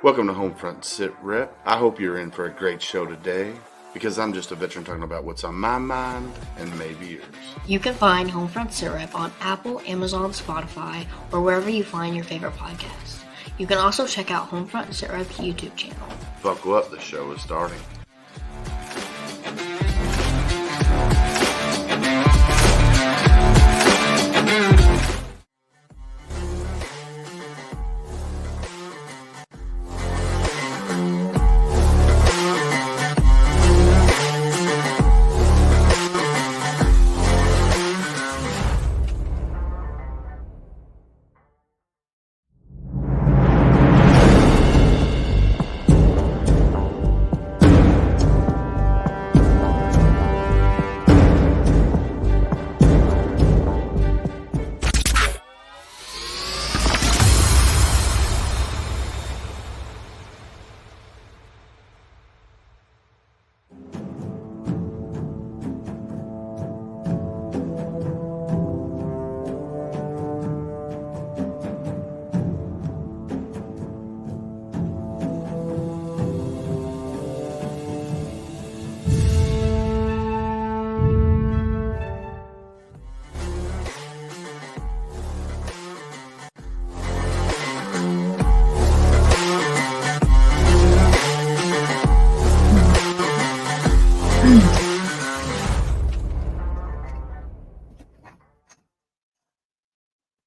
Welcome to Homefront Sit Rep. I hope you're in for a great show today because I'm just a veteran talking about what's on my mind and maybe yours. You can find Homefront Sit Rep on Apple, Amazon, Spotify, or wherever you find your favorite podcasts. You can also check out Homefront Sit Rep's YouTube channel. Buckle up, the show is starting.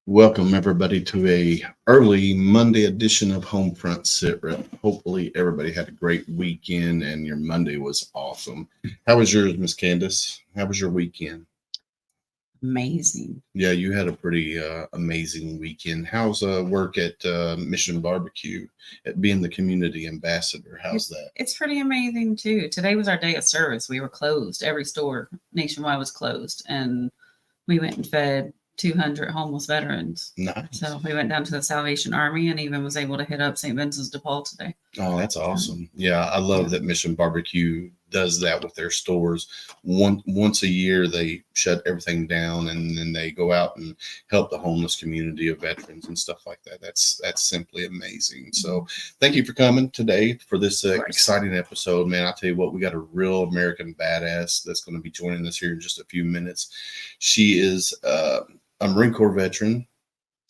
Welcome everybody to a early Monday edition of Homefront Sit Rep. Hopefully everybody had a great weekend and your Monday was awesome. How was yours, Miss Candace? How was your weekend? Amazing. Yeah, you had a pretty amazing weekend. How's work at Mission Barbecue at being the community ambassador? How's that? It's pretty amazing too. Today was our day of service. We were closed. Every store nationwide was closed, and we went and fed 200 homeless veterans. Nice. So we went down to the Salvation Army and even was able to hit up St. Vincent's de Paul today. Oh, that's awesome. Yeah, I love that Mission Barbecue does that with their stores. Once a year, they shut everything down and then they go out and help the homeless community of veterans and stuff like that. That's simply amazing. So thank you for coming today for this exciting episode, man. I'll tell you what, we got a real American badass that's going to be joining us here in just a few minutes. She is a Marine Corps veteran.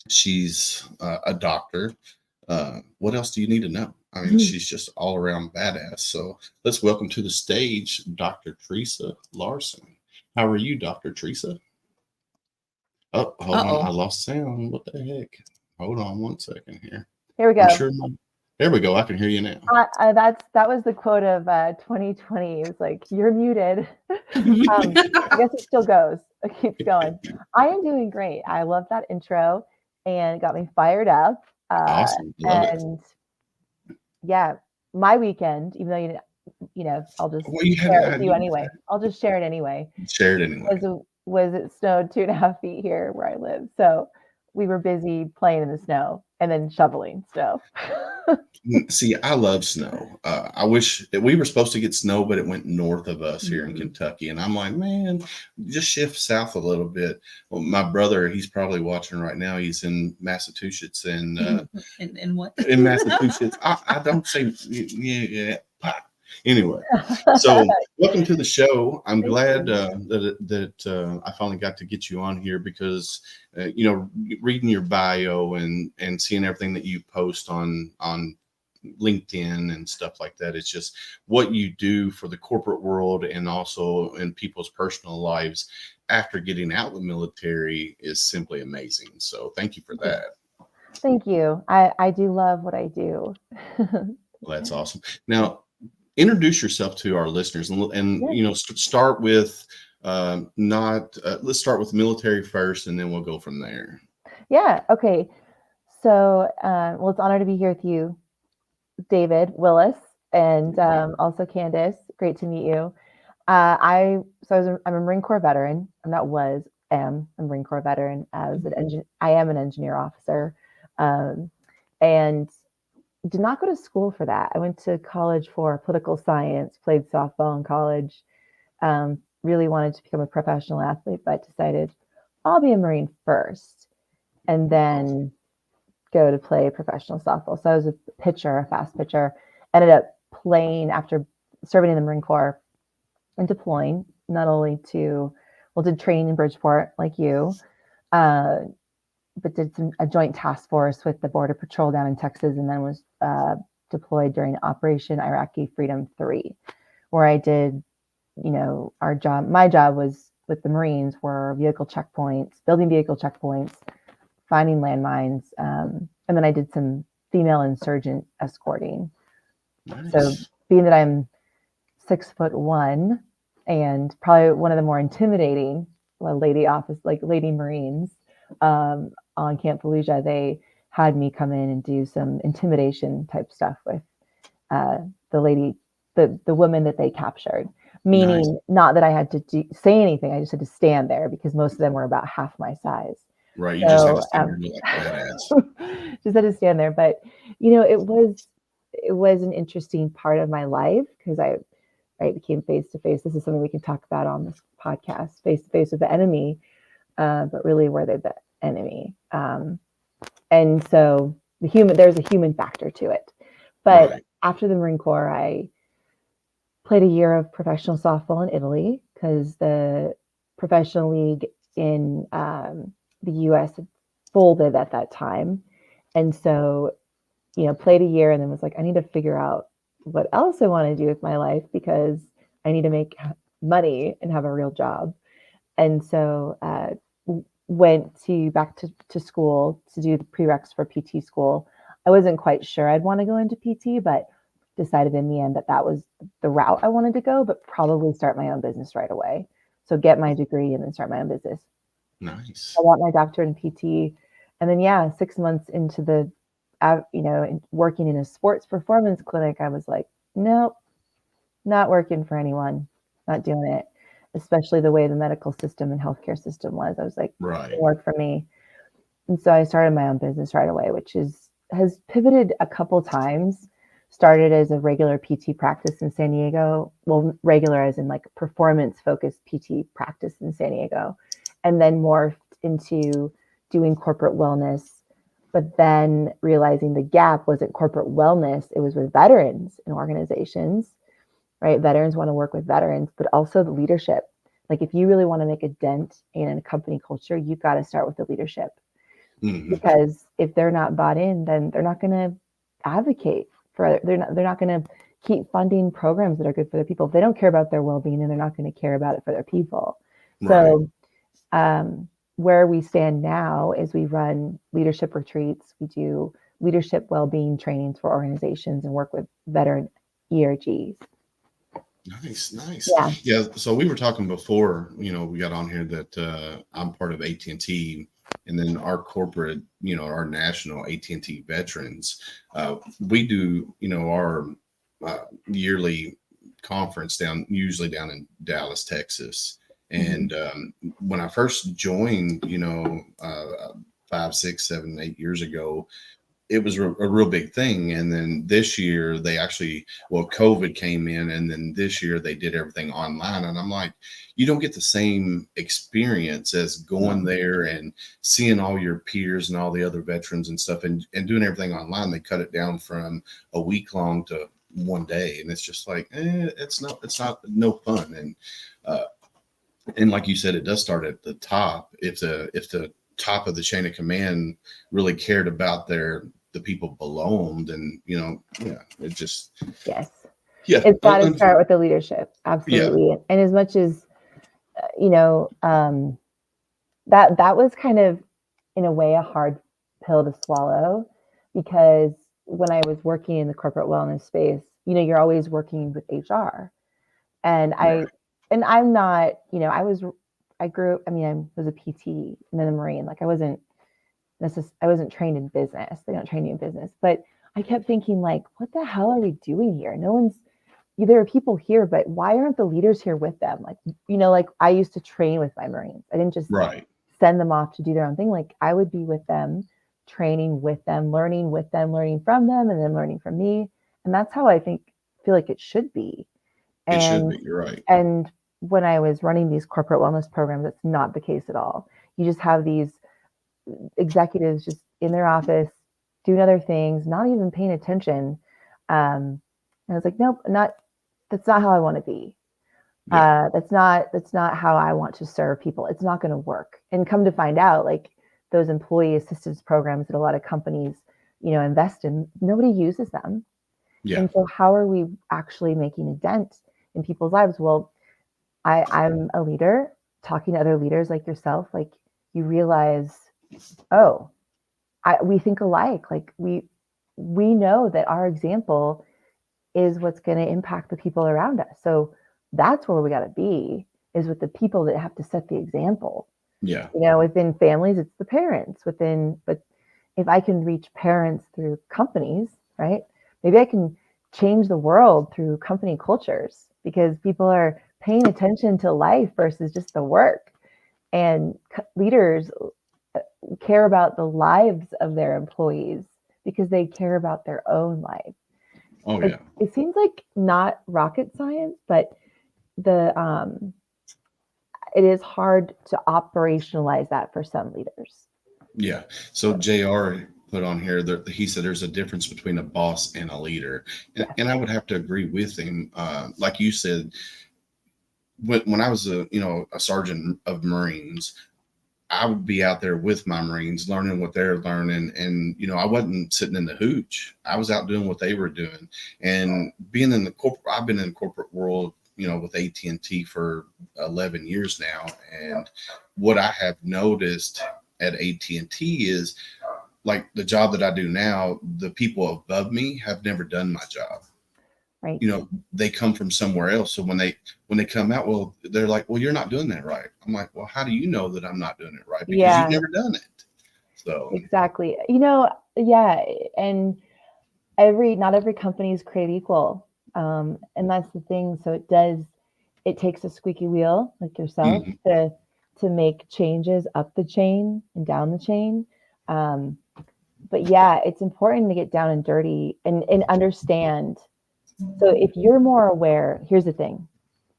She's a doctor. What else do you need to know? I mean, she's just all around badass. So let's welcome to the stage, Dr. Theresa Larson. How are you, Dr. Theresa? Oh, hold on. I lost sound. What the heck? Hold on 1 second here. Here we go. There we go. I can hear you now. That was the quote of 2020. It was like, you're muted. I guess it still goes. It keeps going. I am doing great. I love that intro and it got me fired up. Awesome. Love it. Yeah, my weekend, even though I'll just share it with you anyway. I'll just share it anyway. Share it anyway. Was it snowed 2.5 feet here where I live? So we were busy playing in the snow and then shoveling snow. See, I love snow. I wish we were supposed to get snow, but it went north of us here in Kentucky. And I'm like, man, just shift south a little bit. Well, my brother, he's probably watching right now. He's in Massachusetts. And in what? In Massachusetts. I don't say, yeah. Anyway, so welcome to the show. I'm glad that I finally got to get you on here because, reading your bio and seeing everything that you post on LinkedIn and stuff like that, it's just what you do for the corporate world and also in people's personal lives after getting out of the military is simply amazing. So thank you for that. Thank you. I do love what I do. Well, that's awesome. Now, introduce yourself to our listeners and start with let's start with military first and then we'll go from there. Yeah. Okay. So, well, it's an honor to be here with you, David, Willis, and also Candace. Great to meet you. I'm a Marine Corps veteran. I'm a Marine Corps veteran. I am an engineer officer, and did not go to school for that. I went to college for political science, played softball in college, really wanted to become a professional athlete, but decided I'll be a Marine first. And then go to play professional softball. So I was a pitcher, a fast pitcher, ended up playing after serving in the Marine Corps and deploying not only to, well, did training in Bridgeport like you, but did a joint task force with the Border Patrol down in Texas, and then was deployed during Operation Iraqi Freedom 3, where I did, my job was with the Marines were vehicle checkpoints, building vehicle checkpoints, finding landmines, and then I did some female insurgent escorting. Nice. So being that I'm 6'1" and probably one of the more intimidating lady Marines on Camp Fallujah, they had me come in and do some intimidation type stuff with the woman that they captured. Meaning, nice. Not that I had to say anything, I just had to stand there because most of them were about half my size. Right, you just had to stand there like badass. Just had to stand there, but it was an interesting part of my life because I became face to face. This is something we can talk about on this podcast, face to face with the enemy, but really were they the enemy? And so there's a human factor to it. But right. After the Marine Corps, I played a year of professional softball in Italy because the professional league in the U.S. had folded at that time. And so, played a year and then was like, I need to figure out what else I want to do with my life because I need to make money and have a real job. And so went back to school to do the prereqs for PT school. I wasn't quite sure I'd want to go into PT, but decided in the end that was the route I wanted to go, but probably start my own business right away. So get my degree and then start my own business. Nice. I want my doctorate in PT. And then, 6 months into the, working in a sports performance clinic, I was like, nope, not working for anyone, not doing it. Especially the way the medical system and healthcare system was. I was like, right, it worked for me. And so I started my own business right away, which has pivoted a couple times. Started as a regular PT practice in San Diego. Well, regular as in like performance-focused PT practice in San Diego. And then morphed into doing corporate wellness. But then realizing the gap wasn't corporate wellness. It was with veterans and organizations. Right? Veterans want to work with veterans, but also the leadership. Like if you really want to make a dent in a company culture, you've got to start with the leadership. Mm-hmm. Because if they're not bought in, then they're not going to advocate for, they're not going to keep funding programs that are good for their people. If they don't care about their well-being, then they're not going to care about it for their people. Right. So where we stand now is we run leadership retreats. We do leadership well-being trainings for organizations and work with veteran ERGs. Nice. Yeah. So we were talking before, we got on here that I'm part of AT&T, and then our corporate, our national AT&T veterans, we do, our yearly conference usually down in Dallas, Texas. And when I first joined, 5, 6, 7, 8 years ago, it was a real big thing. And then this year they actually, COVID came in, and then this year they did everything online. And I'm like, you don't get the same experience as going there and seeing all your peers and all the other veterans and stuff and doing everything online. They cut it down from a week long to one day. And it's just like, it's not no fun. And like you said, it does start at the top. If the top of the chain of command really cared about the people below them, then it just it's got to start with the leadership. Absolutely. And as much as that was kind of in a way a hard pill to swallow, because when I was working in the corporate wellness space, you're always working with HR, and I'm not, I was a PT and then a Marine. Like I wasn't trained in business. They don't train you in business, but I kept thinking like, what the hell are we doing here? There are people here, but why aren't the leaders here with them? Like, like I used to train with my Marines. I didn't just send them off to do their own thing. Like I would be with them, training with them, learning from them, and then learning from me. And that's how I feel like it should be. It should be, you're right. And when I was running these corporate wellness programs, that's not the case at all. You just have these executives just in their office doing other things, not even paying attention. And I was like, nope, that's not how I want to be. Yeah. That's not how I want to serve people. It's not going to work. And come to find out, like those employee assistance programs that a lot of companies, invest in, nobody uses them. Yeah. And so how are we actually making a dent in people's lives? Well, I'm a leader, talking to other leaders like yourself, like you realize, oh, we think alike. Like we know that our example is what's going to impact the people around us. So that's where we got to be, is with the people that have to set the example. Yeah. Within families, it's the parents. But if I can reach parents through companies, right? Maybe I can change the world through company cultures, because people are paying attention to life versus just the work. And leaders care about the lives of their employees because they care about their own life. Oh yeah. It seems like not rocket science, but it is hard to operationalize that for some leaders. Yeah. So JR put on here that he said there's a difference between a boss and a leader. And, Yes. and I would have to agree with him. Like you said, when I was a sergeant of Marines, I would be out there with my Marines learning what they're learning. And, I wasn't sitting in the hooch. I was out doing what they were doing. And being in the corporate, I've been in the corporate world, with AT&T for 11 years now. And what I have noticed at AT&T is, like the job that I do now, the people above me have never done my job. Right. They come from somewhere else. So when they come out, well, they're like, well, you're not doing that right. I'm like, well, how do you know that I'm not doing it right? Because Yeah. you've never done it. So Exactly. Yeah. And not every company is created equal. And that's the thing. So it takes a squeaky wheel like yourself to make changes up the chain and down the chain. But yeah, it's important to get down and dirty and understand. So if you're more aware, here's the thing.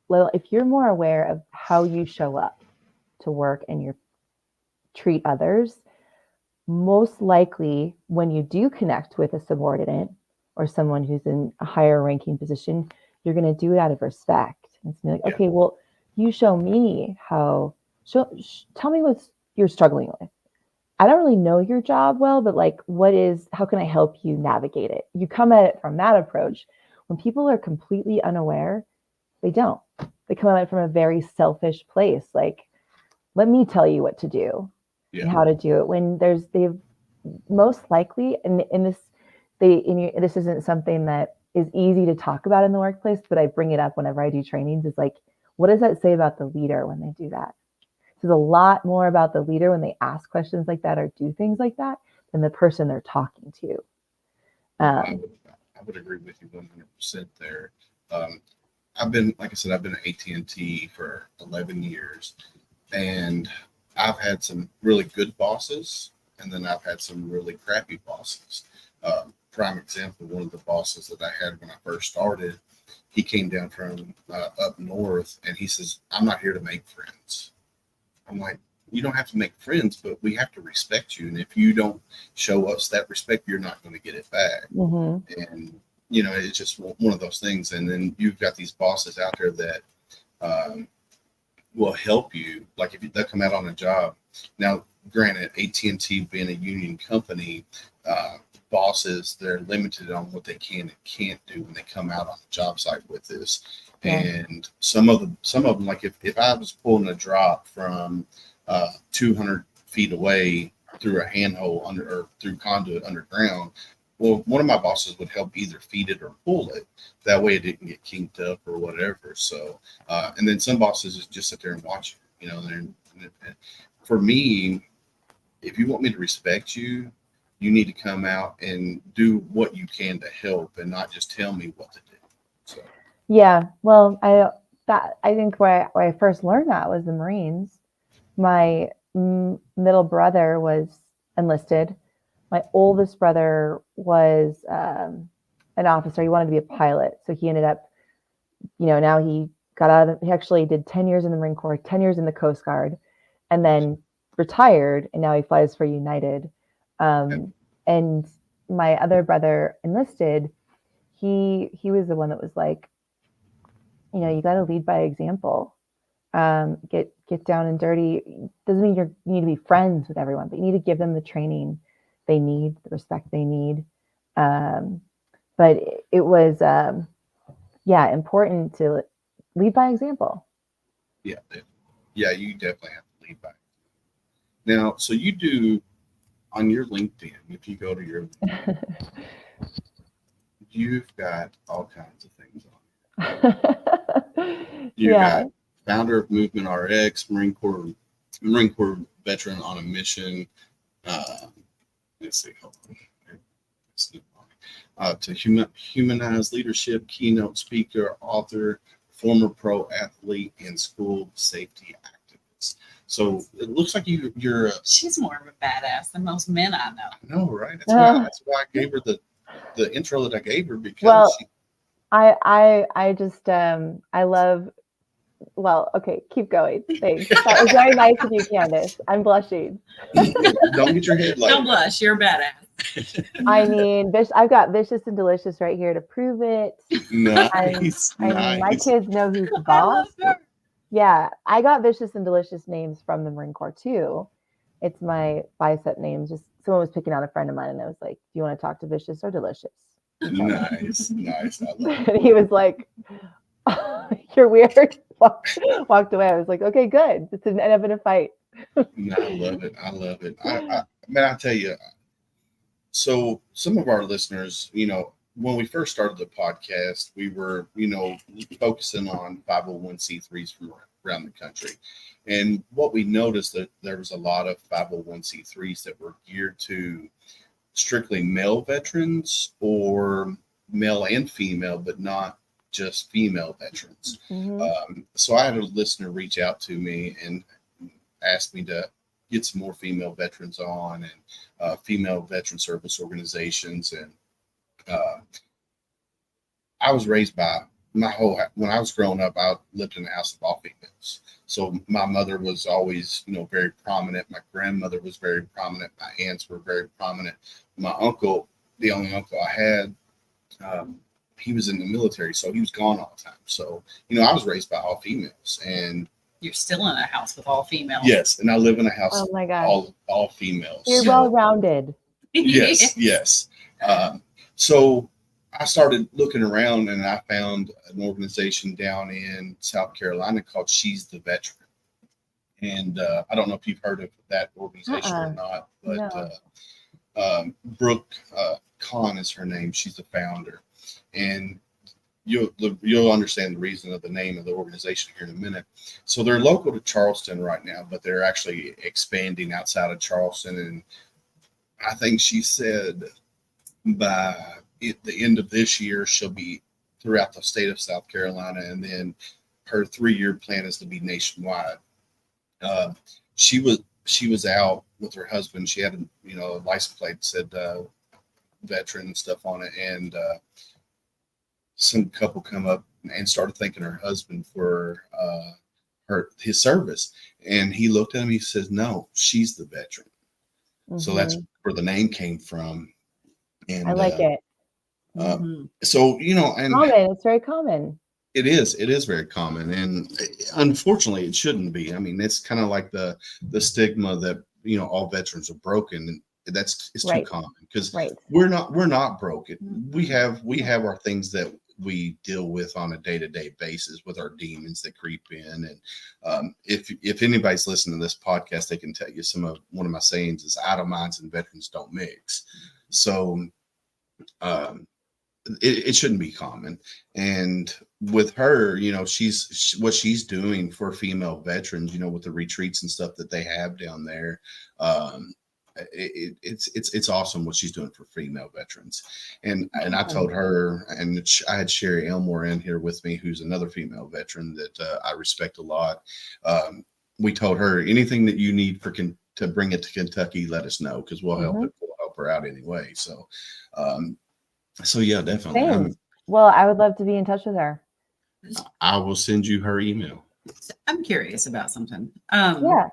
Well, if you're more aware of how you show up to work and you treat others, most likely when you do connect with a subordinate or someone who's in a higher ranking position, you're going to do it out of respect. And it's like, okay, well, you show me tell me what you're struggling with. I don't really know your job well, but like, how can I help you navigate it? You come at it from that approach. When people are completely unaware, they don't. They come at it from a very selfish place. Like, let me tell you what to do and how to do it. When they've most likely, this isn't something that is easy to talk about in the workplace, but I bring it up whenever I do trainings, is like, what does that say about the leader when they do that? So there's a lot more about the leader when they ask questions like that or do things like that than the person they're talking to. I would agree with you 100% there. I've been at AT&T for 11 years, and I've had some really good bosses, and then I've had some really crappy bosses. Prime example, one of the bosses that I had when I first started, he came down from up north, and he says, I'm not here to make friends. I'm like, you don't have to make friends, but we have to respect you. And if you don't show us that respect, you're not going to get it back. Mm-hmm. And, it's just one of those things. And then you've got these bosses out there that will help you. Like if they'll come out on a job. Now, granted, AT&T being a union company, bosses, they're limited on what they can and can't do when they come out on the job site with this. Yeah. And some of them, like if I was pulling a drop from 200 feet away through a handhole or through conduit underground, well, one of my bosses would help either feed it or pull it. That way it didn't get kinked up or whatever. So, and then some bosses just sit there and watch it, and for me, if you want me to respect you, you need to come out and do what you can to help and not just tell me what to do. So. Yeah, well, I think where I first learned that was the Marines. My middle brother was enlisted. My oldest brother was an officer. He wanted to be a pilot, so he ended up, now he got out. He actually did 10 years in the Marine Corps, 10 years in the Coast Guard, and then retired. And now he flies for United. And my other brother enlisted, he was the one that was like, you got to lead by example. Get down and dirty. Doesn't mean you need to be friends with everyone, but you need to give them the training they need, the respect they need. But it was, important to lead by example. Yeah, yeah, you definitely have to lead by. Now, so you do on your LinkedIn. If you go to your, you've got all kinds of things on. You got founder of Movement RX, Marine Corps veteran on a mission. Let's see, hold on. To humanize leadership, keynote speaker, author, former pro athlete, and school safety activist. So it looks like you're. She's more of a badass than most men I know. I know, right? That's why I gave her the intro that I gave her, because well, I just I love. Well, okay, keep going. Thanks. That was very nice of you, Candace. I'm blushing. Don't get your head like. Don't blush. You're a badass. I mean, I've got Vicious and Delicious right here to prove it. Nice. I mean, my kids know who's the boss. Yeah, I got Vicious and Delicious names from the Marine Corps too. It's my bicep names. Just someone was picking out a friend of mine, and I was like, "Do you want to talk to Vicious or Delicious?" Nice. I love it. And he was like, "You're weird." Walked away. I was like, "Okay, good. It's an end of a fight." No, I love it. I tell you. So some of our listeners, when we first started the podcast, we were, focusing on 501c3s from around the country. And what we noticed that there was a lot of 501c3s that were geared to strictly male veterans or male and female, but not just female veterans. Mm-hmm. So I had a listener reach out to me and ask me to get some more female veterans on, and female veteran service organizations. And I was raised by when I was growing up, I lived in a house of all females. So my mother was always, very prominent. My grandmother was very prominent. My aunts were very prominent. My uncle, the only uncle I had, he was in the military, so he was gone all the time. So, I was raised by all females. And you're still in a house with all females. Yes, and I live in a house Oh my gosh. all females. You're well-rounded. Yes. So I started looking around, and I found an organization down in South Carolina called She's the Veteran. And I don't know if you've heard of that organization or not, but no. Brooke Kahn is her name. She's the founder. And you'll understand the reason of the name of the organization here in a minute. So they're local to Charleston right now, but they're actually expanding outside of Charleston. And I think she said by the end of this year, she'll be throughout the state of South Carolina. And then her 3-year plan is to be nationwide. She was out with her husband. She had a license plate that said veteran and stuff on it. And some couple come up and started thanking her husband for his service. And he looked at him, he says, "No, she's the veteran." Mm-hmm. So that's where the name came from. And I like it. So, and common. It's very common. It is very common. And unfortunately it shouldn't be. I mean, it's kind of like the stigma that, all veterans are broken. And it's too common, because we're not broken. Mm-hmm. We have our things that we deal with on a day-to-day basis with our demons that creep in. And if anybody's listening to this podcast, they can tell you one of my sayings is idle minds and veterans don't mix. So it shouldn't be common. And with her, what she's doing for female veterans, with the retreats and stuff that they have down there, it's awesome what she's doing for female veterans. And I told her, and I had Sherry Elmore in here with me, who's another female veteran that I respect a lot. We told her, anything that you need to bring it to Kentucky, let us know, because we'll help her out anyway. So yeah, definitely. Well, I would love to be in touch with her. I will send you her email. I'm curious about something. Yeah.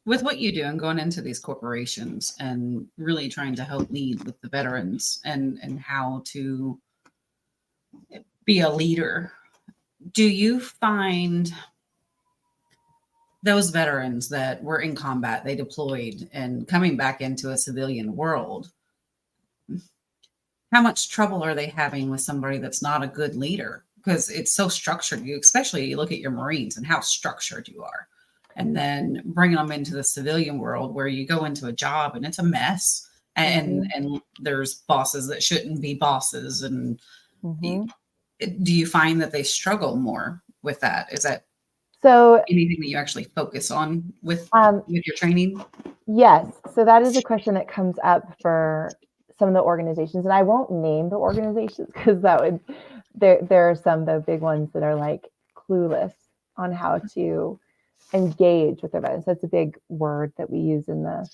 with what you do and going into these corporations and really trying to help lead with the veterans and how to be a leader, do you find those veterans that were in combat, they deployed and coming back into a civilian world, how much trouble are they having with somebody that's not a good leader? Because it's so structured. You especially you look at your Marines and how structured you are, and then bringing them into the civilian world where you go into a job and it's a mess, and there's bosses that shouldn't be bosses. And do you find that they struggle more with that? Is that So anything that you actually focus on with your training? yes. So that is a question that comes up for some of the organizations, and I won't name the organizations because that would there are some the big ones that are like clueless on how to engage with their veterans. That's a big word that we use a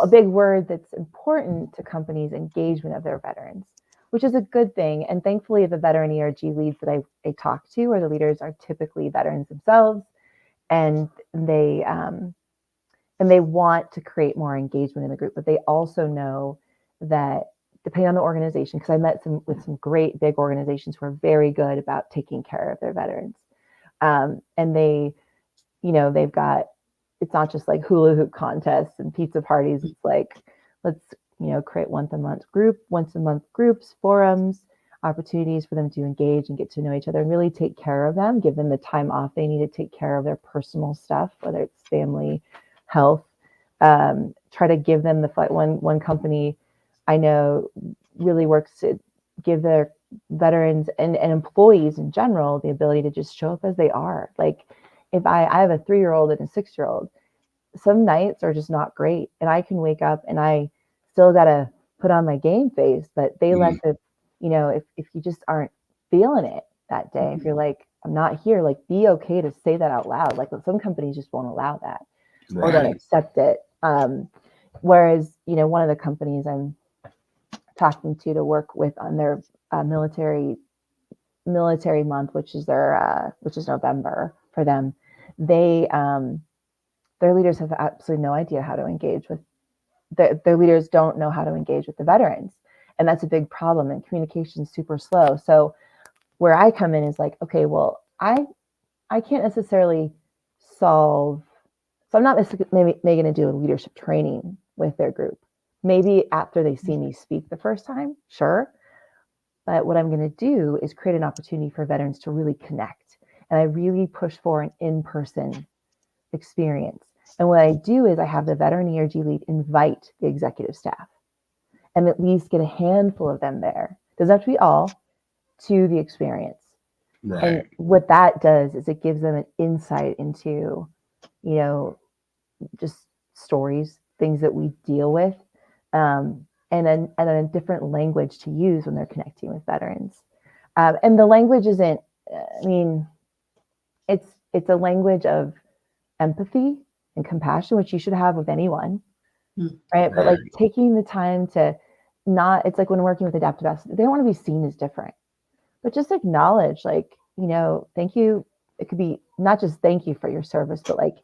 big word that's important to companies' engagement of their veterans, which is a good thing. And thankfully, the veteran ERG leads that I talk to, or the leaders, are typically veterans themselves, and they want to create more engagement in the group. But they also know that depending on the organization, because I met with some great big organizations who are very good about taking care of their veterans, and they've got, it's not just like hula hoop contests and pizza parties. It's like, let's create once a month groups, forums, opportunities for them to engage and get to know each other and really take care of them, give them the time off they need to take care of their personal stuff, whether it's family, health. Try to give them one company I know really works to give their veterans and employees in general the ability to just show up as they are. Like if I have a 3-year-old and a 6-year-old, some nights are just not great, and I can wake up and I still gotta put on my game face, but they let the, if you just aren't feeling it that day, if you're like, I'm not here, like be okay to say that out loud. Like some companies just won't allow that or don't accept it. Whereas, one of the companies I'm talking to work with on their military month, which is November for them, their leaders have absolutely no idea how to engage with their leaders don't know how to engage with the veterans. And that's a big problem, and communication is super slow. So where I come in is like, okay, well, I can't necessarily solve, so I'm not necessarily going to do a leadership training with their group. Maybe after they see me speak the first time, sure. But what I'm going to do is create an opportunity for veterans to really connect. And I really push for an in-person experience. And what I do is I have the veteran ERG lead invite the executive staff and at least get a handful of them there. Doesn't have to be all, to the experience. Right. And what that does is it gives them an insight into, just stories, things that we deal with, and a different language to use when they're connecting with veterans. And the language isn't, it's a language of empathy and compassion, which you should have with anyone, right? But like taking the time to it's like when working with adaptive S, they don't want to be seen as different, but just acknowledge, like, thank you. It could be not just thank you for your service, but like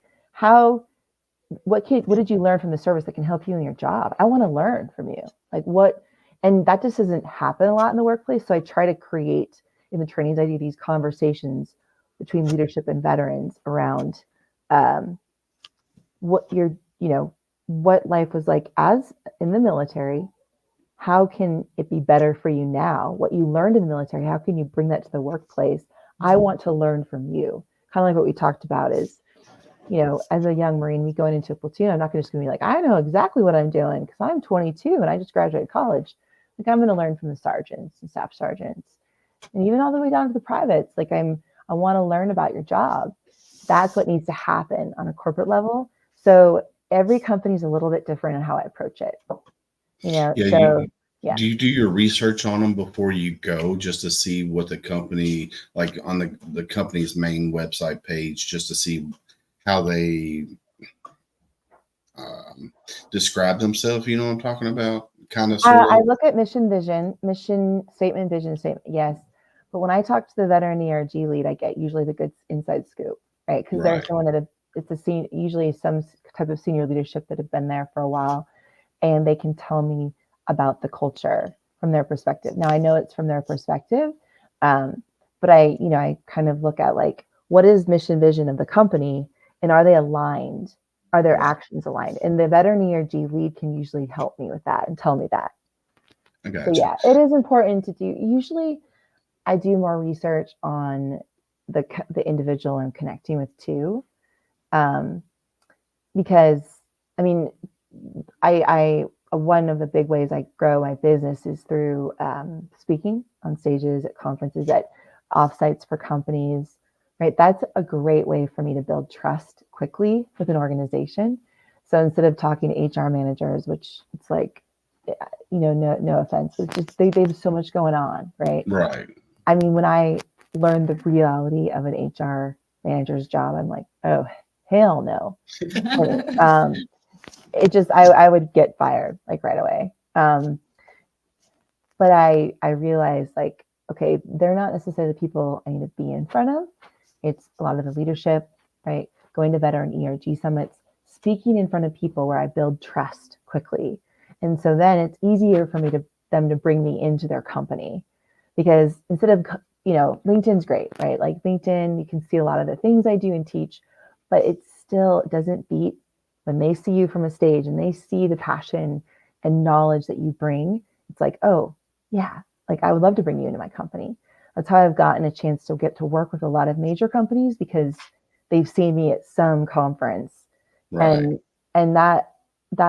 what did you learn from the service that can help you in your job? I want to learn from you. Like what, and that just doesn't happen a lot in the workplace. So I try to create in the trainings I do these conversations between leadership and veterans around what life was like as in the military. How can it be better for you now? What you learned in the military, how can you bring that to the workplace? I want to learn from you. Kind of like what we talked about is, as a young Marine, me going into a platoon, I'm not just going to be like, I know exactly what I'm doing because I'm 22 and I just graduated college. Like I'm going to learn from the sergeants and staff sergeants, and even all the way down to the privates. Like I want to learn about your job. That's what needs to happen on a corporate level. So every company is a little bit different in how I approach it. Do you do your research on them before you go, just to see what the company, like on the company's main website page, just to see how they describe themselves? You know what I'm talking about? Kind of, sort of. I look at mission statement, vision statement. Yes. But when I talk to the veteran ERG lead, I get usually the good inside scoop, right? Because they're someone that usually some type of senior leadership that have been there for a while, and they can tell me about the culture from their perspective. Now I know it's from their perspective, but I kind of look at like, what is mission vision of the company, and are they aligned? Are their actions aligned? And the veteran ERG lead can usually help me with that and tell me that. I got So you. yeah, it is important to do. Usually, I do more research on the individual I'm connecting with too, because I mean, I one of the big ways I grow my business is through speaking on stages, at conferences, at offsites for companies. Right, that's a great way for me to build trust quickly with an organization. So instead of talking to HR managers, which it's like, no offense, it's just they have so much going on, right? Right. I mean, when I learned the reality of an HR manager's job, I'm like, oh, hell no. It just, I would get fired like right away. But I realized like, okay, they're not necessarily the people I need to be in front of. It's a lot of the leadership, right? Going to veteran ERG summits, speaking in front of people where I build trust quickly. And so then it's easier for them to bring me into their company, because instead of, LinkedIn's great, right? Like LinkedIn, you can see a lot of the things I do and teach, but it still doesn't beat when they see you from a stage and they see the passion and knowledge that you bring. It's like, oh yeah, like I would love to bring you into my company. That's how I've gotten a chance to get to work with a lot of major companies, because they've seen me at some conference. Right. And that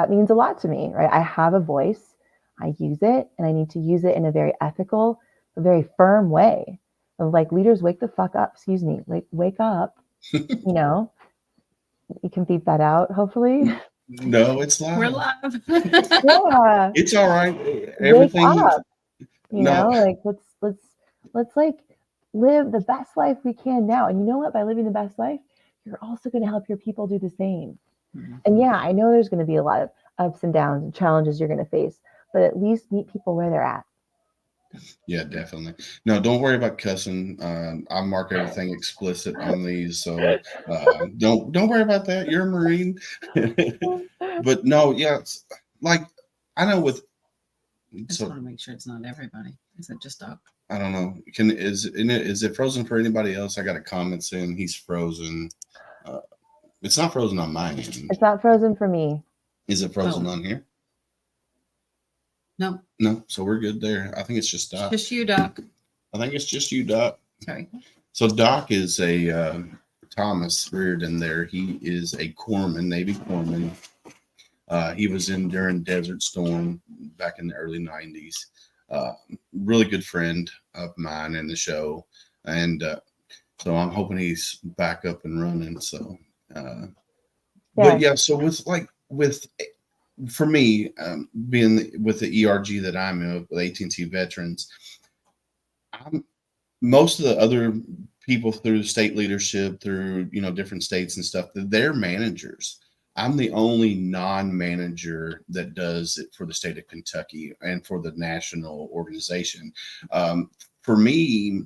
means a lot to me, right? I have a voice, I use it, and I need to use it in a very ethical, a very firm way of like, leaders, wake the fuck up, like wake up, you can beat that out, hopefully. No, it's We're live. live. Yeah. It's all right. Wake Everything. up, No. like let's like live the best life we can now. And you know what? By living the best life, you're also going to help your people do the same. Mhm. And yeah, I know there's going to be a lot of ups and downs and challenges you're going to face, but at least meet people where they're at. Yeah, definitely. No, don't worry about cussing. I mark everything explicit on these, so don't worry about that. You're a Marine. But no, yeah, it's like I know with I just so want to make sure it's not everybody. Is it just Doc? I don't know. Is it frozen for anybody else? I got a comment saying he's frozen. Uh, it's not frozen on my end. It's not frozen for me. Is it frozen Oh. on here? No, No, so we're good there. I think it's just Doc. just you, Doc. I think it's just you, Doc. Sorry. So Doc is a Thomas Reardon there. He is a corpsman, Navy corpsman. He was in during Desert Storm back in the early 90s. Really good friend of mine in the show. And so I'm hoping he's back up and running. So, but yeah, so for me, being with the ERG that I'm in with AT&T Veterans, most of the other people through state leadership, through different states and stuff, they're managers. I'm the only non-manager that does it for the state of Kentucky and for the national organization. For me,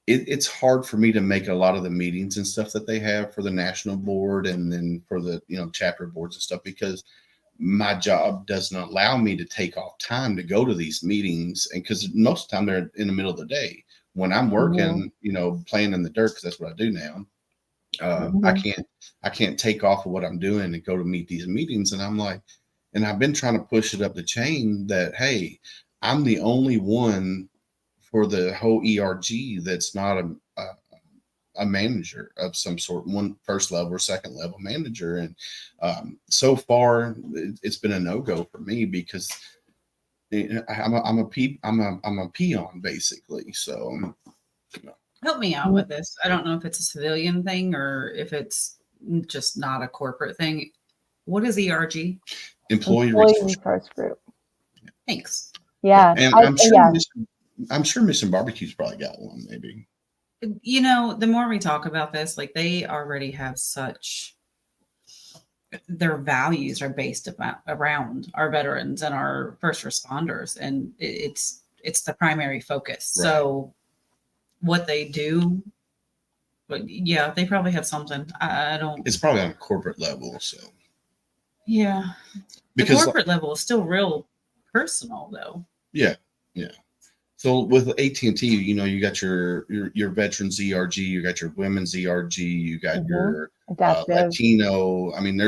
it's hard for me to make a lot of the meetings and stuff that they have for the national board and then for the chapter boards and stuff, because my job doesn't allow me to take off time to go to these meetings, and because most of the time they're in the middle of the day when I'm working, playing in the dirt, because that's what I do now. I can't take off of what I'm doing and go to meet these meetings. And I'm like, and I've been trying to push it up the chain that, hey, I'm the only one for the whole ERG that's not a manager of some sort, one first level or second level manager. And so far it's been a no-go for me, because I'm a peon basically. So Help me out with this. I don't know if it's a civilian thing or if it's just not a corporate thing. What is ERG? Employee Resource Group. Thanks. Yeah. And I'm sure Mission Barbecue's probably got one, maybe. The more we talk about this, like they already have their values are based around our veterans and our first responders, and it's the primary focus. Right. So what they do But yeah, they probably have something. I don't. It's probably on a corporate level. So Yeah, the because corporate level is still real personal, though. yeah, yeah. So with AT&T, you got your veterans ERG, you got your women's ERG, you got your Adaptive. Latino. I mean,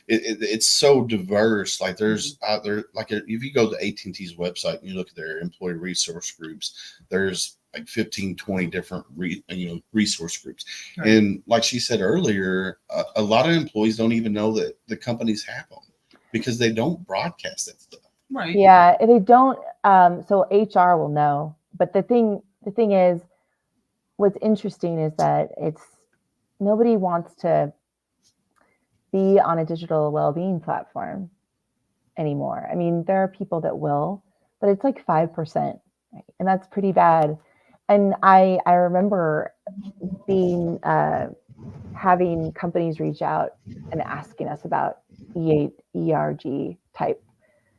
it's so diverse. Like there's out there, like if you go to AT&T's website and you look at their employee resource groups, there's like 15, 20 different resource groups. Right. And like she said earlier, a lot of employees don't even know that the companies have them because they don't broadcast that stuff. Right. Yeah, if they don't, so HR will know. But the thing is, what's interesting is that nobody wants to be on a digital well-being platform anymore. I mean, there are people that will, but it's like 5%, right? And that's pretty bad. And I remember being having companies reach out and asking us about ERG type,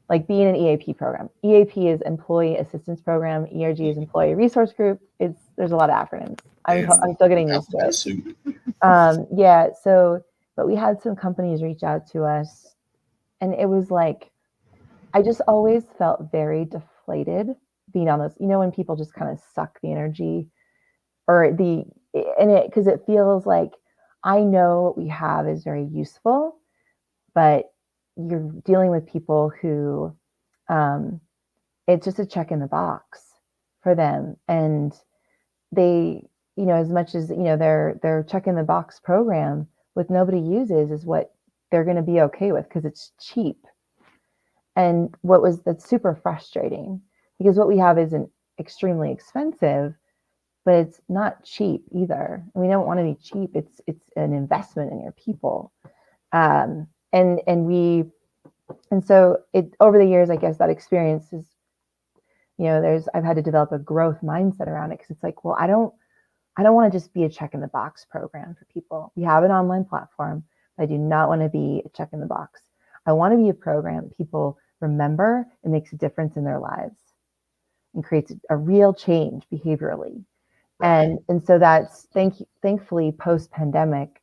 like being an EAP program. EAP is Employee Assistance Program. ERG is Employee Resource Group. There's a lot of acronyms. I'm still getting used to it. Yeah. So, but we had some companies reach out to us, and it was like, I just always felt very deflated being on those. When people just kind of suck the energy, because it feels like I know what we have is very useful, but you're dealing with people who it's just a check in the box for them, and they, as much as their check in the box program with nobody uses is what they're going to be okay with because it's cheap. And that's super frustrating because what we have isn't extremely expensive, but it's not cheap either. We don't want to be cheap. It's an investment in your people. And so over the years, I guess that experience is, I've had to develop a growth mindset around it because it's like, well, I don't want to just be a check in the box program for people. We have an online platform. I do not want to be a check in the box. I want to be a program people remember and makes a difference in their lives and creates a real change behaviorally. And so that's thankfully post-pandemic,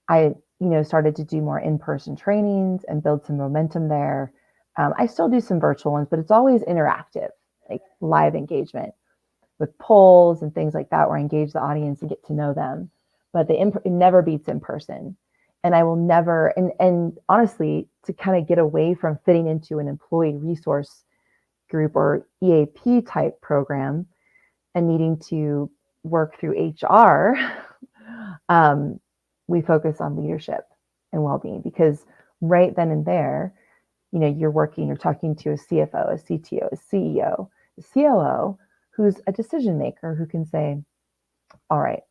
I started to do more in-person trainings and build some momentum there. I still do some virtual ones, but it's always interactive, like live engagement with polls and things like that, where I engage the audience and get to know them. But it never beats in person. And I will never, and honestly, to kind of get away from fitting into an employee resource group or EAP type program and needing to work through HR, we focus on leadership and well-being, because right then and there, you're talking to a CFO, a CTO, a CEO, a COO, who's a decision maker who can say, all right,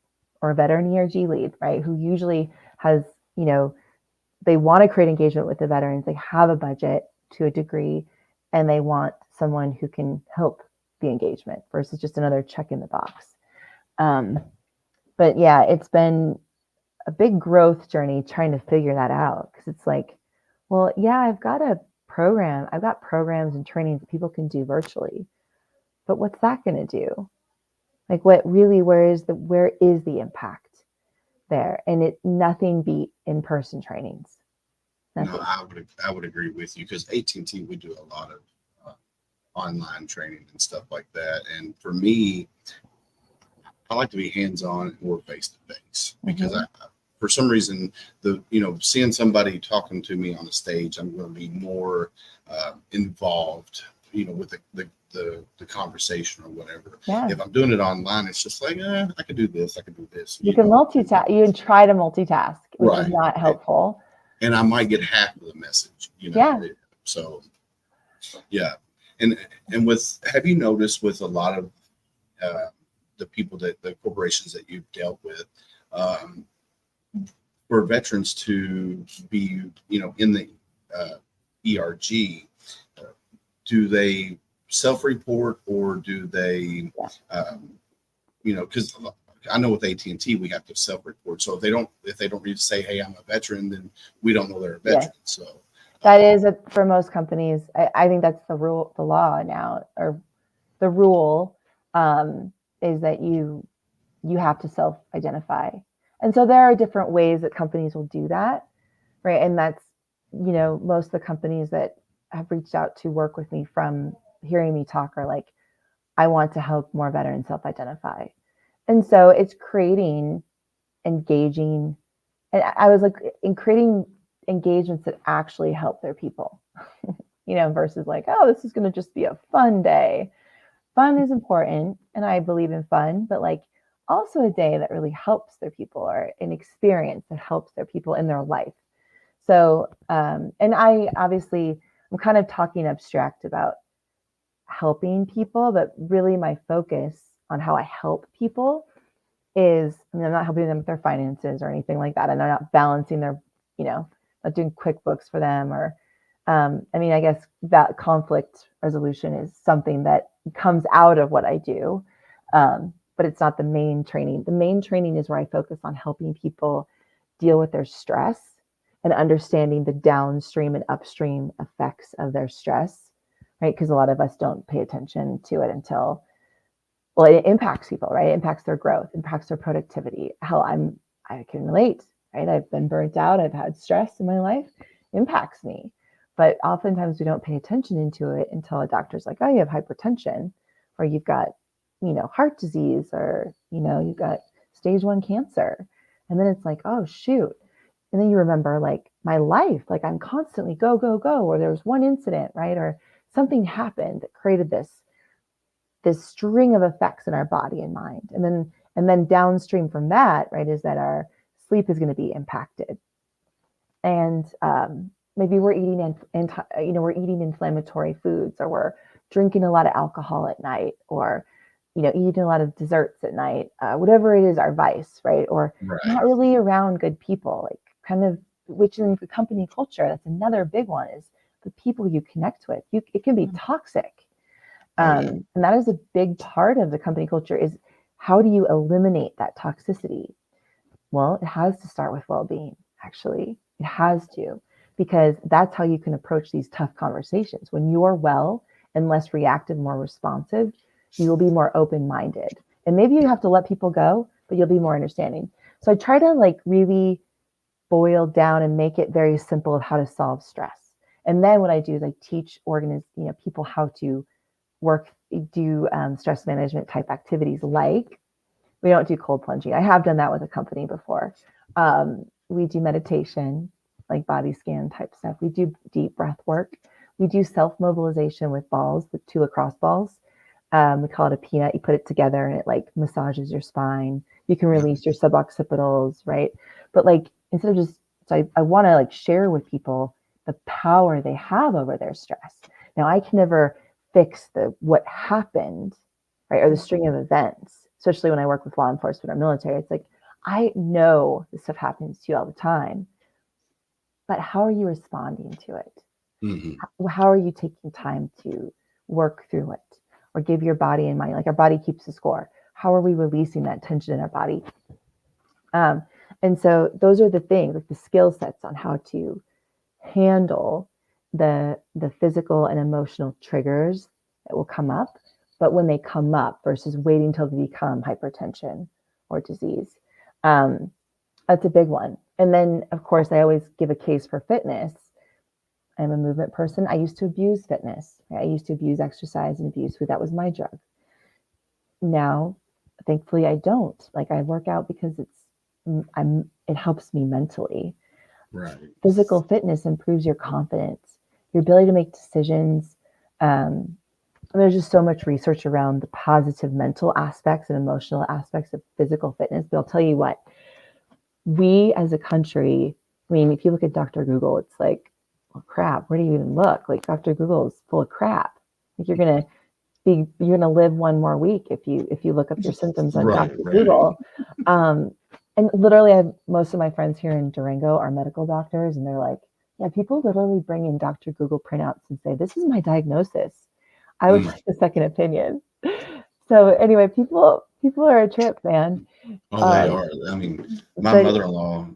or a veteran ERG lead, right, who usually has, they want to create engagement with the veterans. They have a budget to a degree, and they want someone who can help the engagement versus just another check in the box. But yeah, it's been a big growth journey trying to figure that out, because it's like, well, yeah, I've got programs and trainings that people can do virtually, but what's that going to do? Like, where is the impact there? And nothing beat in-person trainings. Nothing. No, I would agree with you, because AT&T, we do a lot of online training and stuff like that. And for me, I like to be hands-on or face-to-face, because for some reason, seeing somebody talking to me on a stage, I'm going to be more involved, with the conversation or whatever. Yeah. If I'm doing it online, it's just like, I could do this, I could do this. You can multitask. You can try to multitask, which is not helpful. And I might get half of the message, Yeah. So, yeah. And have you noticed with a lot of the corporations that you've dealt with, for veterans to be, in the ERG, do they self-report, or do they, because I know with AT&T we have to self-report. So if they don't need to say, "Hey, I'm a veteran," then we don't know they're a veteran. Yeah. So that is for most companies. I think that's the rule, the law now, or the rule is that you have to self-identify. And so there are different ways that companies will do that, right? And that's, most of the companies that have reached out to work with me from hearing me talk are like, I want to help more veterans self-identify. And so it's creating engaging, and I was like, in creating engagements that actually help their people, versus like, oh, this is going to just be a fun day. Fun is important, and I believe in fun, but like also a day that really helps their people, or an experience that helps their people in their life. So, and I obviously, I'm kind of talking abstract about helping people, but really my focus on how I help people is, I'm not helping them with their finances or anything like that. And I'm not balancing their, not doing QuickBooks for them, or, I guess that conflict resolution is something that comes out of what I do. But it's not the main training. The main training is where I focus on helping people deal with their stress and understanding the downstream and upstream effects of their stress, right? Because a lot of us don't pay attention to it until, well, it impacts people, right? It impacts their growth, impacts their productivity. I can relate, right? I've been burnt out. I've had stress in my life, impacts me. But oftentimes we don't pay attention into it until a doctor's like, oh, you have hypertension, or you've got, heart disease, or, you've got stage 1 cancer. And then it's like, oh, shoot. And then you remember like my life, like I'm constantly go, go, go, or there was one incident, right? Or something happened that created this string of effects in our body and mind. And then downstream from that, right, is that our sleep is going to be impacted. And maybe we're eating we're eating inflammatory foods, or we're drinking a lot of alcohol at night, or eating a lot of desserts at night, whatever it is, our vice, right? Or not really around good people, like kind of, which in the company culture, that's another big one, is the people you connect with. It can be toxic. And that is a big part of the company culture, is how do you eliminate that toxicity? Well, it has to start with well-being, actually. It has to, because that's how you can approach these tough conversations. When you're well and less reactive, more responsive, you will be more open-minded. And maybe you have to let people go, but you'll be more understanding. So I try to like really boil down and make it very simple of how to solve stress. And then what I do is I teach people how to do stress management type activities. Like, we don't do cold plunging. I have done that with a company before. We do meditation, like body scan type stuff. We do deep breath work. We do self-mobilization with balls, with 2 lacrosse balls. We call it a peanut. You put it together and it like massages your spine. You can release your suboccipitals, right? But like, instead of just, so I want to like share with people the power they have over their stress. Now, I can never fix what happened, right? Or the string of events, especially when I work with law enforcement or military. It's like, I know this stuff happens to you all the time, but how are you responding to it? Mm-hmm. How are you taking time to work through it, or give your body and mind, like our body keeps the score. How are we releasing that tension in our body? And so those are the things, like the skill sets on how to handle the physical and emotional triggers that will come up, but when they come up versus waiting till they become hypertension or disease. That's a big one. And then, of course, I always give a case for fitness. I'm a movement person. I used to abuse fitness. I used to abuse exercise and abuse food. That was my drug. Now, thankfully, I don't. Like, I work out because it helps me mentally. Right. Physical fitness improves your confidence, your ability to make decisions. There's just so much research around the positive mental aspects and emotional aspects of physical fitness. But I'll tell you what, we as a country, if you look at Dr. Google, it's like, well, crap, where do you even look? Like, Dr. Google is full of crap. Like, you're gonna live one more week if you look up your symptoms on Dr. Google. And literally, most of my friends here in Durango are medical doctors, and they're like, yeah, people literally bring in Dr. Google printouts and say, this is my diagnosis. I would like a second opinion. So anyway, people are a trip, man. Oh, they are. My mother-in-law,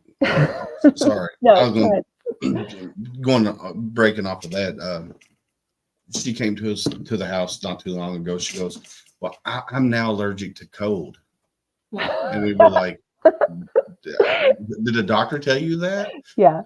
sorry. No, I was breaking off of that. She came to the house not too long ago. She goes, well, I'm now allergic to cold. And we were like, Did a doctor tell you that? Yeah.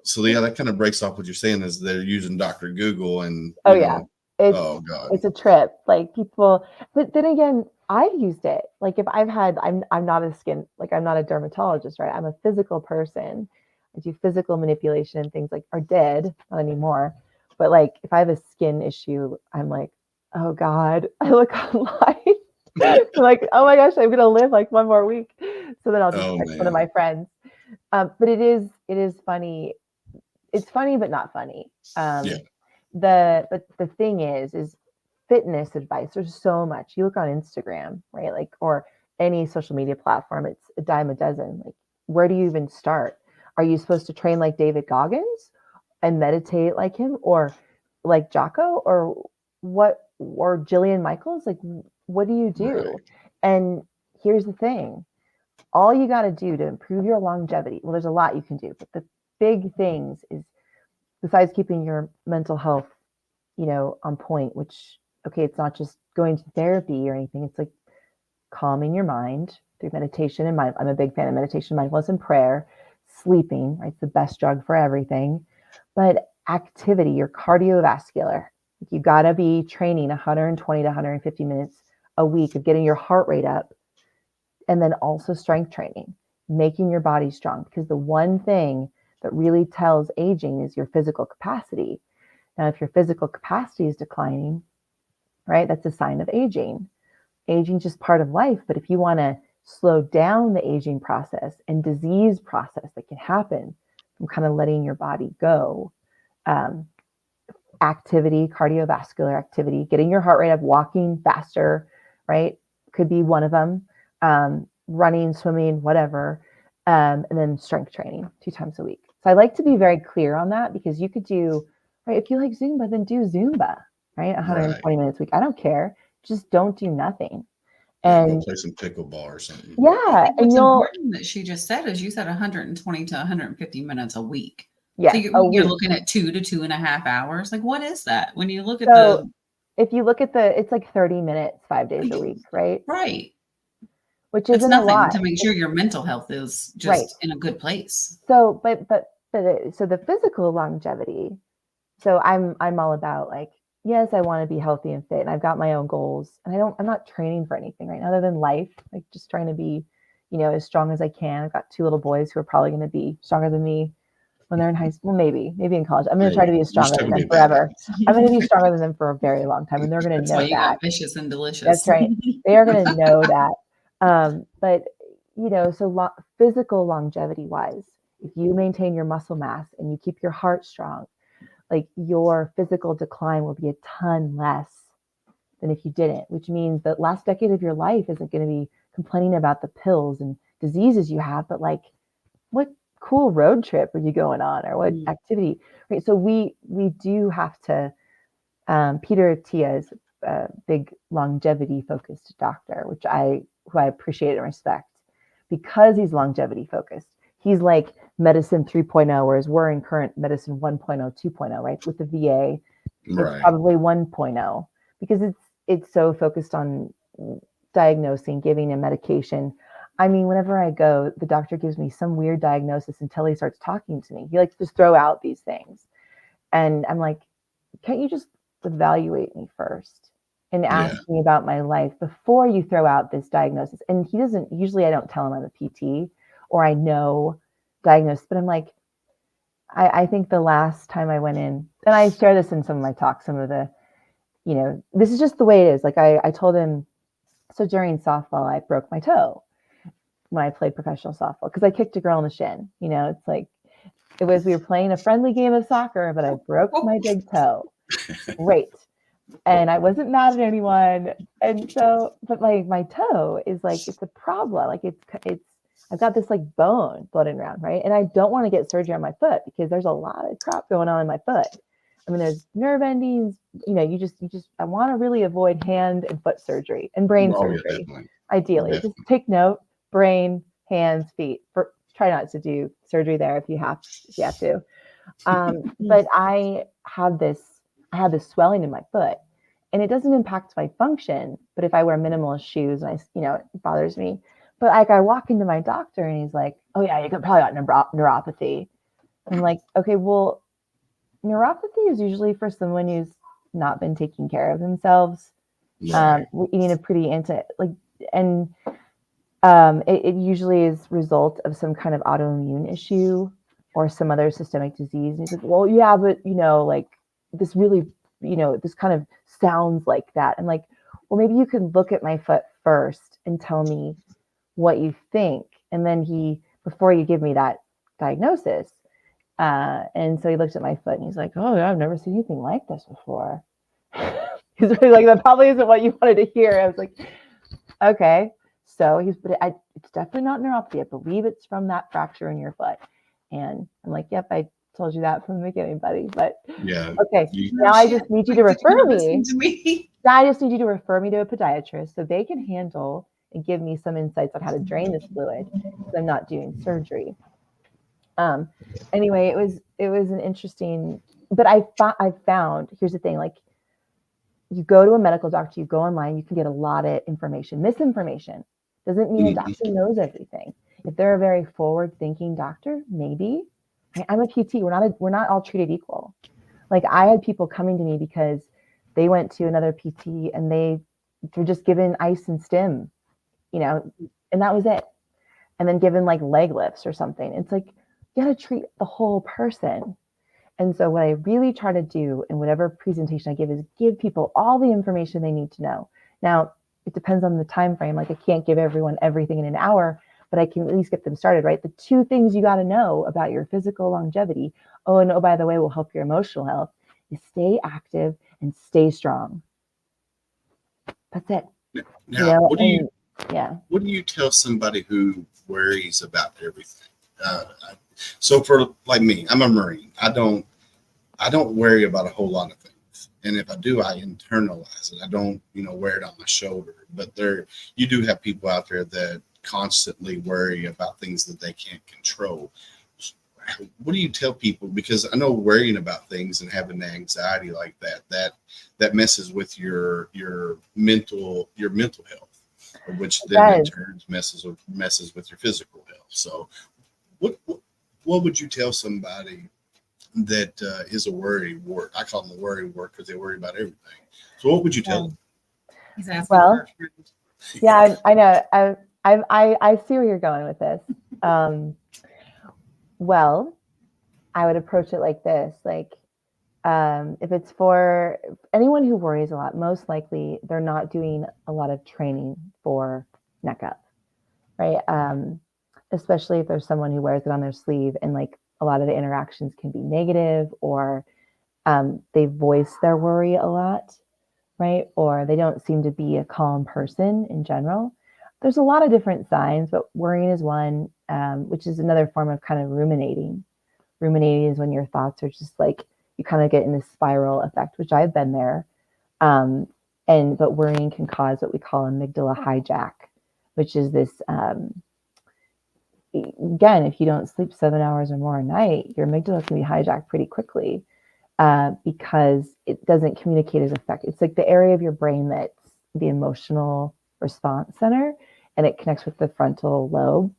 So yeah, that kind of breaks off what you're saying is they're using Dr. Google and, Oh yeah. It's oh God. it's a trip. Like people, but then again, I've used it. Like if I'm not I'm not a dermatologist, right? I'm a physical person. I do physical manipulation and things like are dead, not anymore. But like if I have a skin issue, I'm like, oh God, I look online. I'm like, oh my gosh, I'm gonna live like one more week. So then I'll just Oh text one of man. my friends. But it is funny. It's funny, but not funny. Yeah. But the thing is fitness advice. There's so much. You look on Instagram, right? Like, or any social media platform, it's a dime a dozen. Like, where do you even start? Are you supposed to train like David Goggins and meditate like him, or like Jocko, or what, or Jillian Michaels? Like, what do you do? Right. And here's the thing: all you got to do to improve your longevity. Well, there's a lot you can do, but the big things is, besides keeping your mental health, on point, which, okay, it's not just going to therapy or anything. It's like calming your mind through meditation and mind. I'm a big fan of meditation, mindfulness, and prayer. Sleeping, right? It's the best drug for everything. But activity, your cardiovascular, you got to be training 120 to 150 minutes a week of getting your heart rate up, and then also strength training, making your body strong. Because the one thing that really tells aging is your physical capacity. Now, if your physical capacity is declining, right, that's a sign of aging. Aging is just part of life. But if you want to slow down the aging process and disease process that can happen from kind of letting your body go, activity, cardiovascular activity, getting your heart rate up, walking faster, right, could be one of them. Running, swimming, whatever. And then strength training 2 times a week. So I like to be very clear on that, because you could do, right, if you like Zumba, then do Zumba, right? 120 minutes a week. I don't care. Just don't do nothing. Yeah, go And play some pickleball or something. I yeah, think and what's you'll, important that she just said is you said 120 to 150 minutes a week. So yes, a you're week. looking at 2 to 2.5 hours. Like, what is that? When you look at So if you look at it's like 30 minutes, 5 days a week, right? right, Which it's isn't a nothing lot. to make sure your mental health is Right. just in a good place. So, so the physical longevity. So I'm all about, like, yes, I want to be healthy and fit, and I've got my own goals, and I'm not training for anything right now other than life, like just trying to be, as strong as I can. I've got 2 little boys who are probably going to be stronger than me when they're in high school, maybe in college. I'm going to try to be as You're stronger still than gonna them be forever. badass. I'm going to be stronger than them for a very long time, and they're going to That's why know you got that. vicious and delicious. That's right. They are going to know that. But so physical longevity wise, if you maintain your muscle mass and you keep your heart strong, like, your physical decline will be a ton less than if you didn't, which means that last decade of your life isn't going to be complaining about the pills and diseases you have, but like, what cool road trip are you going on, or what activity, right? So we do have to, Peter Attia is a big longevity focused doctor, who I appreciate and respect, because he's longevity focused. He's like medicine 3.0, whereas we're in current medicine 1.0, 2.0, right? With the VA, it's Right. probably 1.0, because it's so focused on diagnosing, giving a medication. I mean, whenever I go, the doctor gives me some weird diagnosis until he starts talking to me. He likes to just throw out these things. And I'm like, can't you just evaluate me first and ask me about my life before you throw out this diagnosis? And he doesn't, usually I don't tell him I'm a PT or I know diagnosis, but I'm like, I think the last time I went in, and I share this in some of my talks, some of the, this is just the way it is. Like I told him, so during softball, I broke my toe when I played professional softball, because I kicked a girl in the shin. It's like, we were playing a friendly game of soccer, but I broke my big toe. Great. And I wasn't mad at anyone. And so, but my toe is like, it's a problem. Like I've got this like bone floating around, right? And I don't want to get surgery on my foot because there's a lot of crap going on in my foot. I mean, there's nerve endings, I want to really avoid hand and foot surgery and brain surgery. Ideally, just take note: brain, hands, feet. Try not to do surgery there if you have to. But I have this swelling in my foot, and it doesn't impact my function. But if I wear minimalist shoes, and it bothers me. But like I walk into my doctor and he's like, oh yeah, you could probably got neuropathy. I'm like, okay, well, neuropathy is usually for someone who's not been taking care of themselves. Eating a pretty and it usually is result of some kind of autoimmune issue or some other systemic disease. And he's like, well, yeah, but like this really, this kind of sounds like that. I'm like, well, maybe you could look at my foot first and tell me what you think. And then before you give me that diagnosis. And so he looked at my foot and he's like, oh yeah, I've never seen anything like this before. He's really like, that probably isn't what you wanted to hear. I was like, okay. So it's definitely not neuropathy. I believe it's from that fracture in your foot. And I'm like, yep, I told you that from the beginning, buddy. But Yeah. okay, now I just need you to refer me. Now I just need you to refer me to a podiatrist so they can handle and give me some insights on how to drain this fluid because I'm not doing surgery. Anyway, it was an interesting, but I found, here's the thing, like you go to a medical doctor, you go online, you can get a lot of information. Misinformation doesn't mean a doctor knows everything. If they're a very forward-thinking doctor, maybe. I'm a PT. We're not all treated equal. Like I had people coming to me because they went to another PT and they were just given ice and stim, and that was it. And then given like leg lifts or something. It's like you got to treat the whole person. And so what I really try to do in whatever presentation I give is give people all the information they need to know. Now, it depends on the time frame. Like I can't give everyone everything in an hour, but I can at least get them started, right? The 2 things you got to know about your physical longevity, by the way, will help your emotional health, is stay active and stay strong. That's it. Now, what do you tell somebody who worries about everything? So for like me, I'm a Marine. I don't worry about a whole lot of things. And if I do, I internalize it. I don't, wear it on my shoulder. But you do have people out there that constantly worry about things that they can't control. What do you tell people? Because I know worrying about things and having the anxiety like that messes with your mental health, which then in turn messes with your physical health. So what would you tell somebody that is a worry wart? I call them a worry wart because they worry about everything. So what would you tell them? He's asking well, for a friend. Yeah, I know. I see where you're going with this. Well, I would approach it like this. Like, if it's for anyone who worries a lot, most likely they're not doing a lot of training for neck up, right? Especially if there's someone who wears it on their sleeve and like a lot of the interactions can be negative or they voice their worry a lot, right? Or they don't seem to be a calm person in general. There's a lot of different signs, but worrying is one, which is another form of kind of ruminating. Ruminating is when your thoughts are just like, you kind of get in this spiral effect, which I've been there. But worrying can cause what we call amygdala hijack, which is this, again, if you don't sleep 7 hours or more a night, your amygdala can be hijacked pretty quickly because it doesn't communicate as effective. It's like the area of your brain that's the emotional response center, and it connects with the frontal lobe.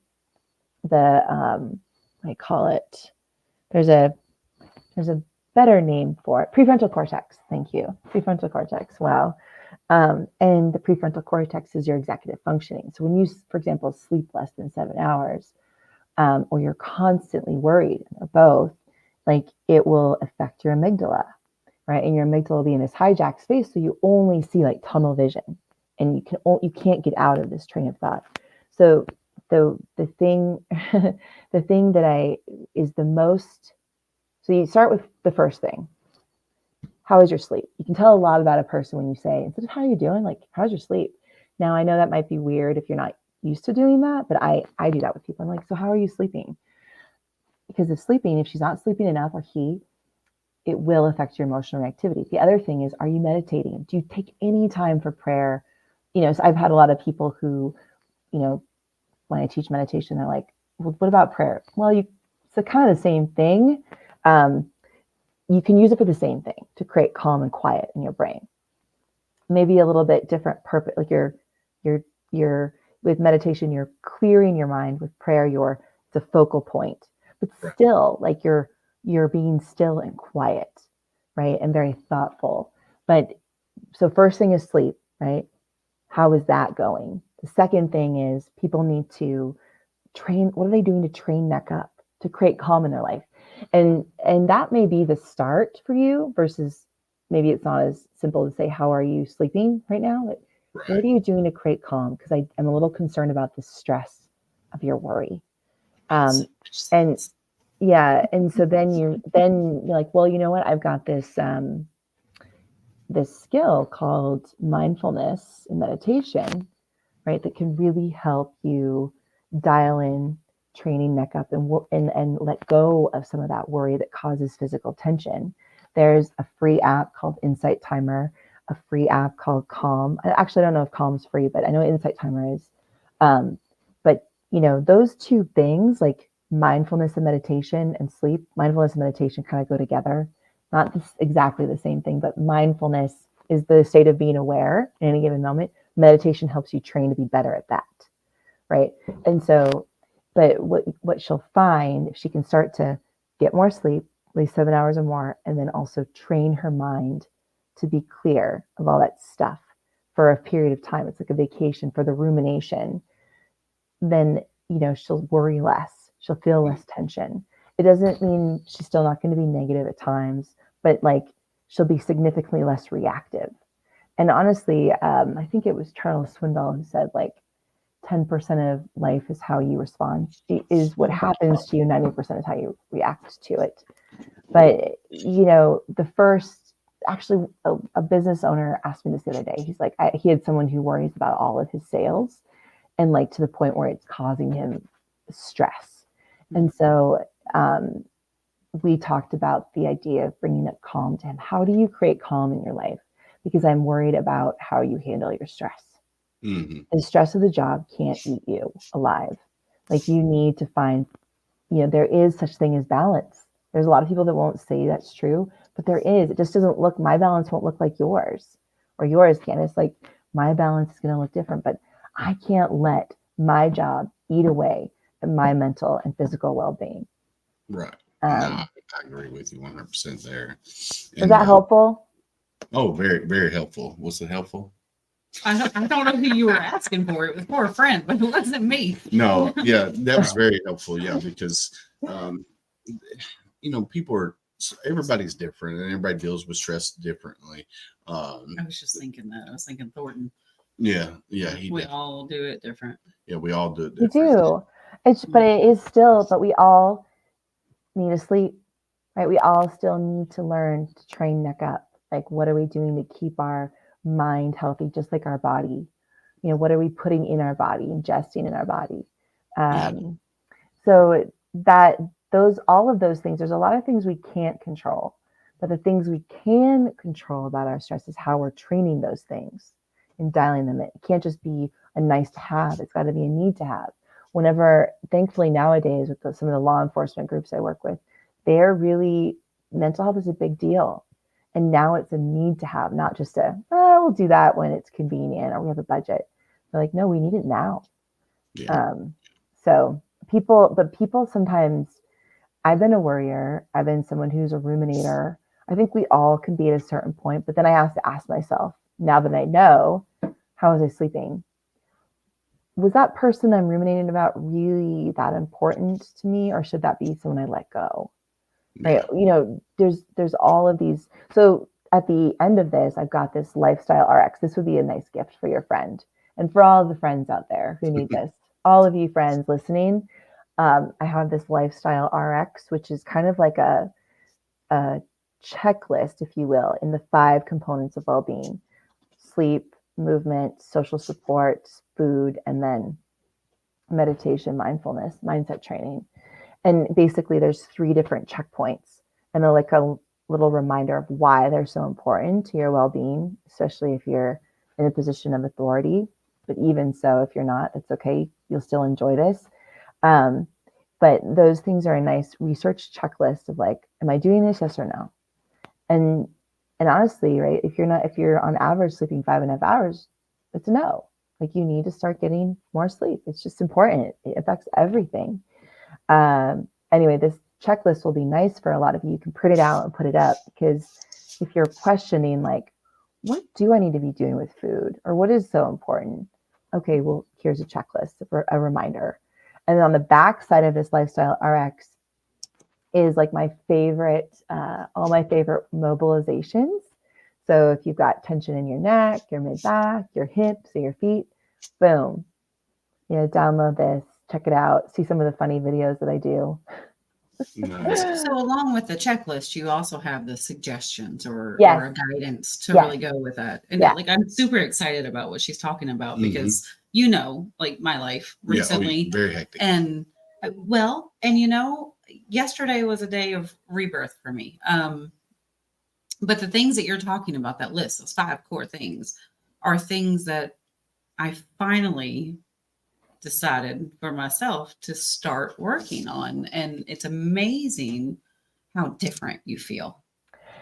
I call it, there's a better name for it, prefrontal cortex. Thank you. Prefrontal cortex. Wow. And the prefrontal cortex is your executive functioning. So when you, for example, sleep less than 7 hours, or you're constantly worried, or both, like it will affect your amygdala, right? And your amygdala will be in this hijack space, so you only see like tunnel vision, and you can't get out of this train of thought. So the thing the thing that is the most, so you start with the first thing. How is your sleep? You can tell a lot about a person when you say, instead of how are you doing, like how's your sleep? Now I know that might be weird if you're not used to doing that, but I do that with people. I'm like, so how are you sleeping? Because if she's not sleeping enough, or it will affect your emotional reactivity. The other thing is, are you meditating? Do you take any time for prayer? So I've had a lot of people who, when I teach meditation, they're like, well, what about prayer? Well, it's kind of the same thing. You can use it for the same thing, to create calm and quiet in your brain. Maybe a little bit different purpose, like with with meditation, you're clearing your mind. With prayer, it's a focal point, but still like you're being still and quiet, right? And very thoughtful. But so first thing is sleep, right? How is that going? The second thing is people need to train. What are they doing to train neck up, to create calm in their life? And that may be the start for you versus maybe it's not as simple to say, how are you sleeping right now? Like, what are you doing to create calm? Because I'm a little concerned about the stress of your worry. And yeah, and so then you're like, well, you know what? I've got this this skill called mindfulness and meditation, right? That can really help you dial in training neck up and let go of some of that worry that causes physical tension. There's a free app called Insight Timer, a free app called Calm. I actually don't know if Calm's free, but I know Insight Timer is. But those two things, like mindfulness and meditation and sleep, mindfulness and meditation kind of go together. Not exactly the same thing, but mindfulness is the state of being aware in any given moment. Meditation helps you train to be better at that, right? And so, but what she'll find, if she can start to get more sleep, at least 7 hours or more, and then also train her mind to be clear of all that stuff for a period of time. It's like a vacation for the rumination. Then, she'll worry less. She'll feel less tension. It doesn't mean she's still not going to be negative at times, but like she'll be significantly less reactive. And honestly, I think it was Charles Swindoll who said like 10% of life is how you respond, is what happens to you. 90% is how you react to it. But, actually a business owner asked me this the other day. He's like, he had someone who worries about all of his sales and like to the point where it's causing him stress. And so we talked about the idea of bringing up calm to him. How do you create calm in your life? Because I'm worried about how you handle your stress. Mm-hmm. The stress of the job can't eat you alive. Like you need to find, there is such thing as balance. There's a lot of people that won't say that's true, but there is. It just doesn't look, my balance won't look like yours or yours, Candace. Like my balance is going to look different, but I can't let my job eat away at my mental and physical well-being. Right. I agree with you 100% there. And, is that helpful? Oh, very, very helpful. Was it helpful? I don't know who you were asking for. It was for a friend, but it wasn't me. No, yeah, that was very helpful. Yeah, because everybody's different and everybody deals with stress differently. I was just thinking that. I was thinking Thornton. Yeah, we all do it different. Yeah, we all do it different. We do. But it is still, but we all need to sleep, right? We all still need to learn to train neck up. Like, what are we doing to keep our mind healthy, just like our body? What are we putting in our body, ingesting in our body? So all of those things, there's a lot of things we can't control, but the things we can control about our stress is how we're training those things and dialing them in. It can't just be a nice to have. It's got to be a need to have. Whenever, thankfully nowadays with some of the law enforcement groups I work with, mental health is a big deal. And now it's a need to have, not just we'll do that when it's convenient or we have a budget. They're like, no, we need it now. Yeah. So people sometimes, I've been a worrier. I've been someone who's a ruminator. I think we all can be at a certain point, but then I have to ask myself, now that I know, how was I sleeping? Was that person I'm ruminating about really that important to me, or should that be someone I let go? Right. There's all of these. So at the end of this, I've got this lifestyle RX. This would be a nice gift for your friend and for all of the friends out there who need this. All of you friends listening, I have this lifestyle RX, which is kind of like a checklist, if you will, in the 5 components of well-being: sleep, movement, social support, food, and then meditation, mindfulness, mindset training. And basically there's 3 different checkpoints, and they're like a little reminder of why they're so important to your well-being, especially if you're in a position of authority. But even so, if you're not, it's okay. You'll still enjoy this. But those things are a nice research checklist of like, am I doing this? Yes or no? And honestly, right, if you're on average sleeping 5.5 hours, it's a no. Like you need to start getting more sleep. It's just important. It affects everything. Anyway, this checklist will be nice for a lot of you. You can print it out and put it up, because if you're questioning like, what do I need to be doing with food, or what is so important? Okay, well, here's a checklist, a reminder. And then on the back side of this Lifestyle RX is like my favorite, all my favorite mobilizations. So if you've got tension in your neck, your mid back, your hips, or your feet, boom, download this, check it out, see some of the funny videos that I do. Nice. So along with the checklist, you also have the suggestions or Yes. a guidance to Yes. really go with that. And Yeah. like, I'm super excited about what she's talking about, because like my life recently, very hectic. and yesterday was a day of rebirth for me. But the things that you're talking about, that list, those 5 core things, are things that I finally decided for myself to start working on. And it's amazing how different you feel,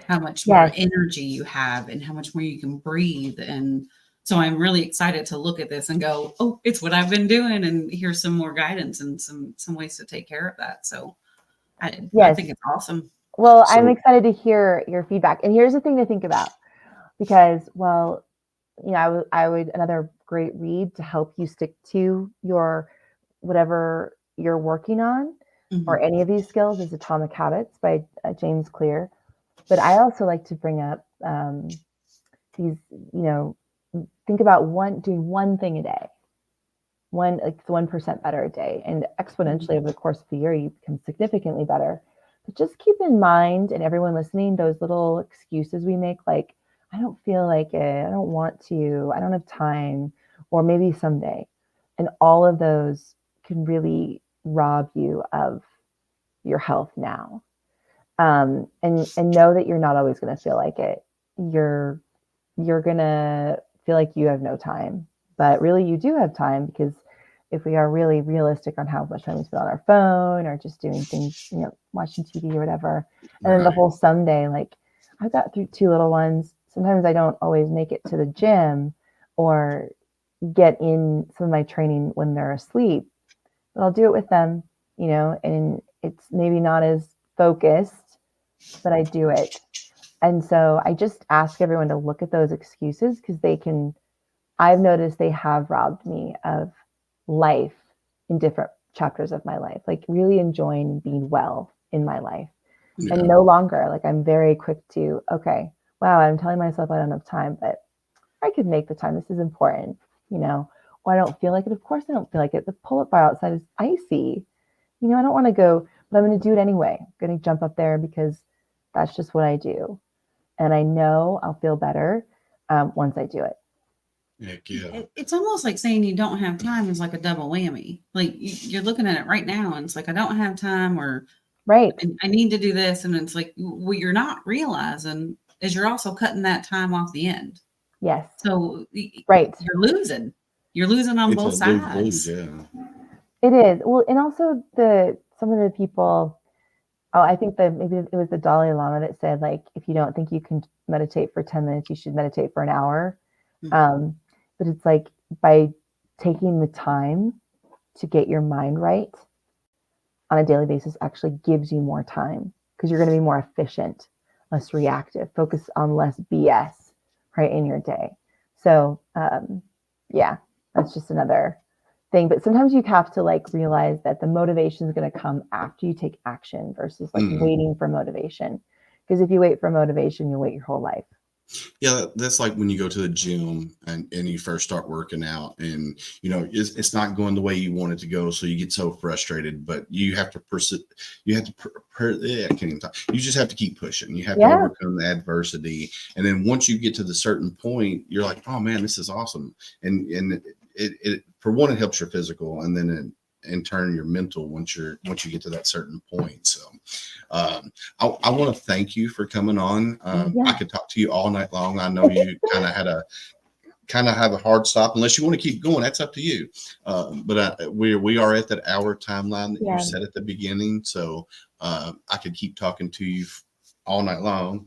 how much more energy you have, and how much more you can breathe. And so I'm really excited to look at this and go, oh, it's what I've been doing. And here's some more guidance and some ways to take care of that. So I think it's awesome. Well, I'm excited to hear your feedback. And here's the thing to think about, because, I would another great read to help you stick to your whatever you're working on, or any of these skills, is Atomic Habits by James Clear. But I also like to bring up these, think about doing one thing a day, 1% better a day, and exponentially over the course of the year, you become significantly better. But just keep in mind, and everyone listening, those little excuses we make, like, I don't feel like it, I don't want to, I don't have time, or maybe someday. And all of those can really rob you of your health now. And know that you're not always going to feel like it. You're going to feel like you have no time, but really you do have time, because if we are really realistic on how much time we spend on our phone or just doing things, watching TV or whatever, and then the whole someday, like I've got 2 little ones. Sometimes I don't always make it to the gym or get in some of my training when they're asleep, but I'll do it with them, and it's maybe not as focused, but I do it. And so I just ask everyone to look at those excuses, because I've noticed they have robbed me of life in different chapters of my life, like really enjoying being well in my life. And no longer, like, I'm very quick to, okay, wow, I'm telling myself I don't have time, but I could make the time. This is important, or I don't feel like it. Of course I don't feel like it. The pull-up bar outside is icy. I don't want to go, but I'm going to do it anyway. I'm going to jump up there because that's just what I do. And I know I'll feel better once I do it. Heck yeah. It's almost like saying you don't have time is like a double whammy. Like you're looking at it right now and it's like, I don't have time, or right, I need to do this. And it's like, what you're not realizing is you're also cutting that time off the end. Yes. So right, you're losing on both sides. Lose, yeah. It is. Well, and also some of the people, I think that maybe it was the Dalai Lama that said, like, if you don't think you can meditate for 10 minutes, you should meditate for an hour. But it's like, by taking the time to get your mind right on a daily basis actually gives you more time, because you're going to be more efficient, less reactive, focus on less BS, right, in your day. So, that's just another thing. But sometimes you have to realize that the motivation is going to come after you take action versus waiting for motivation. Because if you wait for motivation, you'll wait your whole life. Yeah, that's like when you go to the gym and you first start working out, and it's not going the way you want it to go, so you get so frustrated. But you have to I can't even talk. You just have to keep pushing. You have to overcome the adversity, and then once you get to the certain point, you're like, oh man, this is awesome. And it for one, it helps your physical, and then in turn your mental once you get to that certain point. So I want to thank you for coming on. I could talk to you all night long. I know you kind of have a hard stop. Unless you want to keep going, that's up to you. But we are at that hour timeline that you set at the beginning, so I could keep talking to you all night long.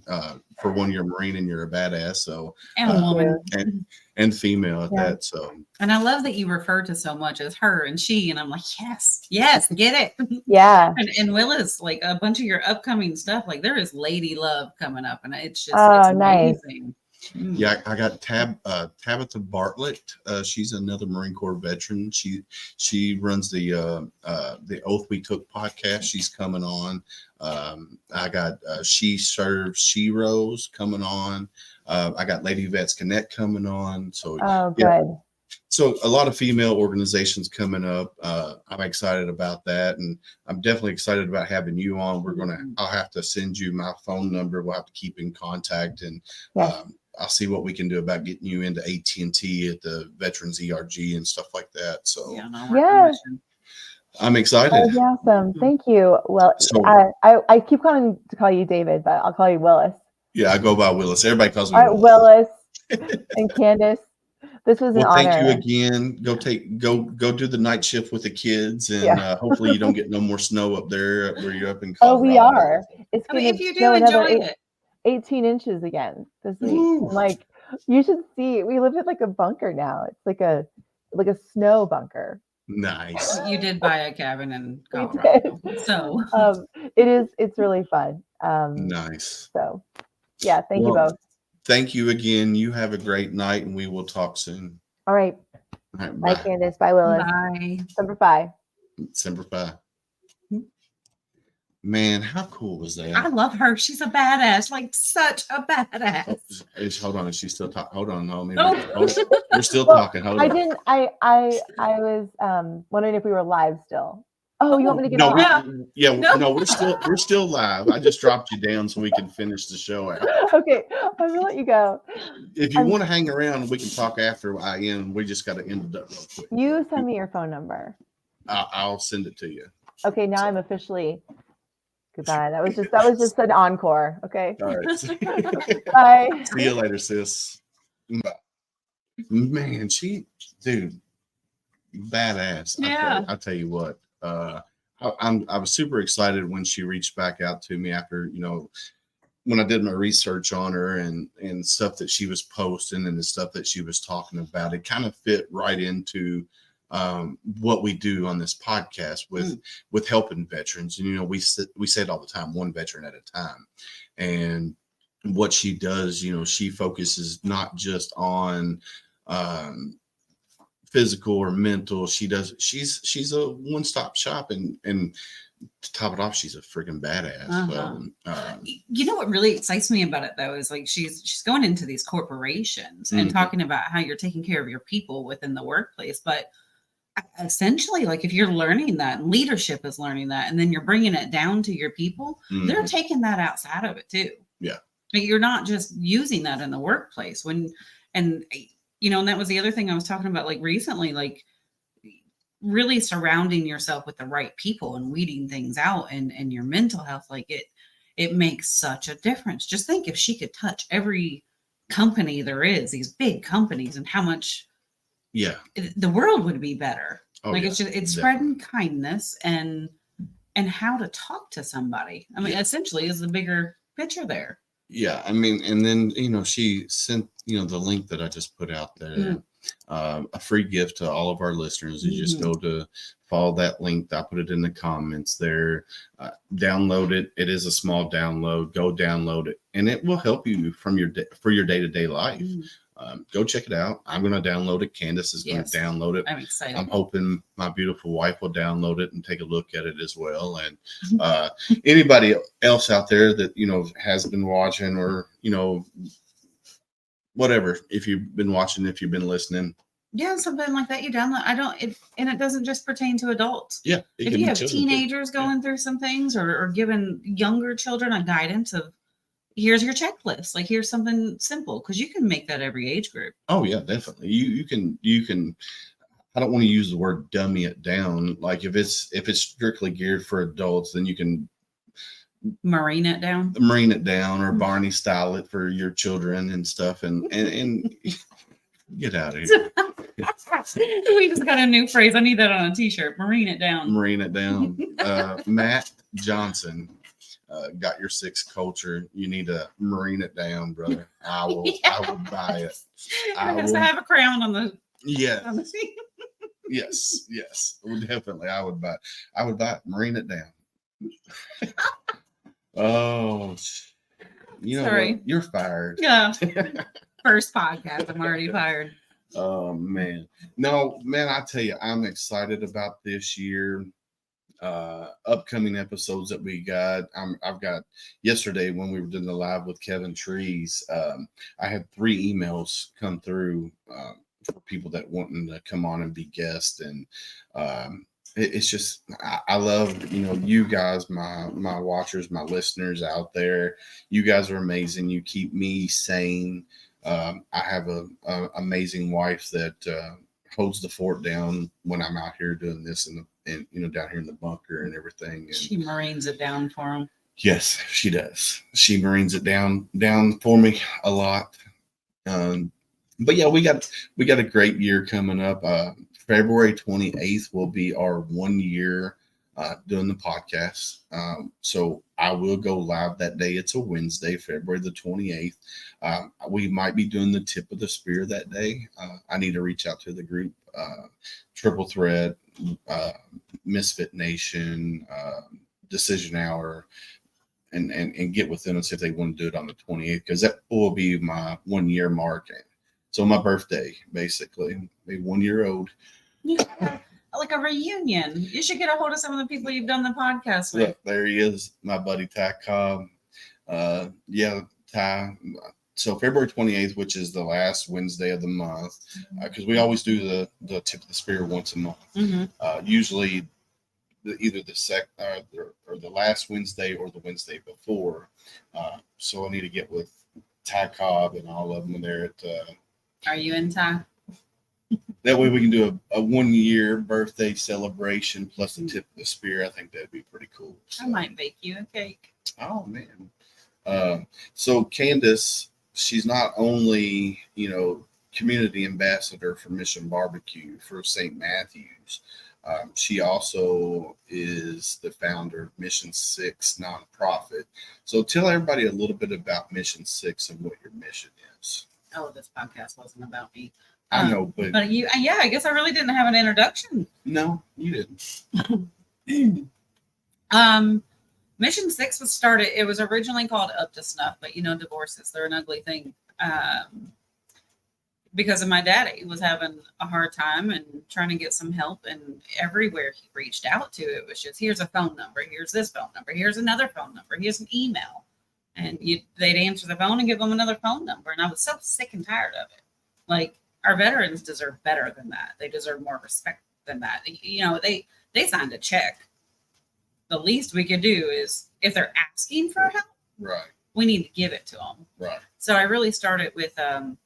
For one, you're a Marine and you're a badass. So and a woman. and female at Yeah. that. So, And I love that you refer to so much as her and she, and I'm like, yes, get it. Yeah. And Willis, like a bunch of your upcoming stuff, like there is lady love coming up, and it's just Oh, it's nice. amazing. Mm. yeah, I got Tabitha Bartlett. She's another Marine Corps veteran. She runs the Oath We Took podcast. She's coming on. I got She Serves She Rose coming on. I got Lady Vets Connect coming on. So Oh, yeah, good. so a lot of female organizations coming up. I'm excited about that, and I'm definitely excited about having you on. I'll have to send you my phone number. We'll have to keep in contact, and Yes. I'll see what we can do about getting you into AT&T at the Veterans ERG and stuff like that. So Yeah, no, Yeah. I'm excited. That would be awesome. Thank you. Well, So I keep calling to call you David, but I'll call you Willis. yeah, I go by Willis. Everybody calls me All right, Willis. Willis and Candace. This was an Well, thank you honor. again. Go do the night shift with the kids, and Yeah. hopefully you don't get no more snow up there where you're up in Oh, Colorado. we are. It's I mean, going if you to do snow another enjoy it, 18 inches again this week. Woo. And, like, you should see. We live in like a bunker now. It's like a snow bunker. Nice. you did buy a cabin in We Colorado, so It's really fun. Nice. So yeah, thank you Well, both. Thank you again. You have a great night, and we will talk soon. All right. All right, Bye, bye. Candace. Bye, Willis. bye. Semper Fi. Semper Fi. Man, how cool was I that? love her. She's a badass, like such a badass. Hold on, is she still talking? Hold on, no, maybe Oh. we're still Well, talking. Hold I on. didn't. I was wondering if we were live still. Oh, you want me to get No, off? No. we're still live. I just dropped you down so we can finish the show out. Okay, I'm gonna let you go. If you want to hang around, we can talk after I end. We just got to end it up real quick. You send me your phone number. I'll send it to you. Okay, now I'm officially goodbye. That was just an encore. Okay. All right. Bye. See you later, sis. Bye. Man, dude, badass. Yeah. I'll tell you what. I was super excited when she reached back out to me after, when I did my research on her and stuff that she was posting and the stuff that she was talking about. It kind of fit right into what we do on this podcast with helping veterans. And, we say it all the time, one veteran at a time. And what she does, she focuses not just on physical or mental. She's a one-stop shop, and to top it off, she's a freaking badass. So, what really excites me about it though is like she's going into these corporations and talking about how you're taking care of your people within the workplace, but essentially, like if you're learning that, and leadership is learning that, and then you're bringing it down to your people, they're taking that outside of it too. Yeah, like you're not just using that in the workplace and that was the other thing I was talking about, like recently, like really surrounding yourself with the right people and weeding things out and your mental health, like it makes such a difference. Just think if she could touch every company there is, these big companies, and how much the world would be better. It's spreading kindness and how to talk to somebody. I mean, essentially is the bigger picture there. Yeah, I mean, and then she sent the link that I just put out there, a free gift to all of our listeners. You just go to follow that link. I put it in the comments there. Download it. It is a small download. Go download it, and it will help you for your day-to-day life. Go check it out. I'm going to download it. Candace is going to download it. I'm excited. I'm hoping my beautiful wife will download it and take a look at it as well. And anybody else out there that, has been watching or, whatever, if you've been watching, if you've been listening. Yeah, something like that you download. And it doesn't just pertain to adults. Yeah. If you have teenagers going through some things or giving younger children a guidance of, here's your checklist. Like, here's something simple, because you can make that every age group. Oh yeah, definitely. You can. I don't want to use the word dummy it down. Like if it's strictly geared for adults, then you can marine it down or Barney style it for your children and stuff. And get out of here. We just got a new phrase. I need that on a t-shirt. Marine it down. Marine it down. Matt Johnson. got your six culture. You need to marine it down, brother. I will. I would buy it. I guess I have a crown on the Yeah. on the seat. Yes. Well, definitely. I would buy. I would buy it. Marine it down. Oh, you know Sorry. what? You're fired. Yeah. First podcast. I'm already fired. Oh man. No, man, I tell you, I'm excited about this year. Upcoming episodes that we got. I've got yesterday when we were doing the live with Kevin Trees. I had 3 emails come through for people that wanting to come on and be guests, and it's just I love you guys, my watchers, my listeners out there. You guys are amazing. You keep me sane. I have a amazing wife that holds the fort down when I'm out here doing this and down here in the bunker and everything. And She marines it down for him. yes, she does. She marines it down for me a lot. But yeah, we got a great year coming up. February 28th will be our 1 year doing the podcast. So I will go live that day. It's a Wednesday, February the 28th. We might be doing the tip of the spear that day. I need to reach out to the group, Triple Threat, Misfit Nation, Decision Hour, and get with them and see if they want to do it on the 28th, because that will be my 1 year mark. So my birthday, basically, be 1 year old. Yeah, like a reunion. You should get a hold of some of the people you've done the podcast with. Look, there he is, my buddy Ty Cobb. Yeah, Ty. So February 28th, which is the last Wednesday of the month, because we always do the tip of the spear once a month. Mm-hmm. Usually either or the last Wednesday or the Wednesday before. So I need to get with Ty Cobb and all of them there at. Are you in Ty? That way we can do a 1 year birthday celebration plus a tip of the spear. I think that'd be pretty cool. So. I might bake you a cake. Oh man. So Candace, she's not only, community ambassador for Mission Barbecue for St. Matthews. She also is the founder of Mission 6 nonprofit. So tell everybody a little bit about Mission 6 and what your mission is. Oh, this podcast wasn't about me. I know, but I guess I really didn't have an introduction. No, you didn't. Mission 6 was started. It was originally called Up to Snuff, but divorces, they're an ugly thing. Because of my daddy was having a hard time and trying to get some help, and everywhere he reached out to, it was just, here's a phone number, here's this phone number, here's another phone number, here's an email. And they'd answer the phone and give them another phone number. And I was so sick and tired of it. Like, our veterans deserve better than that. They deserve more respect than that. They signed a check. The least we could do is, if they're asking for help, right, we need to give it to them. Right. So I really started with, I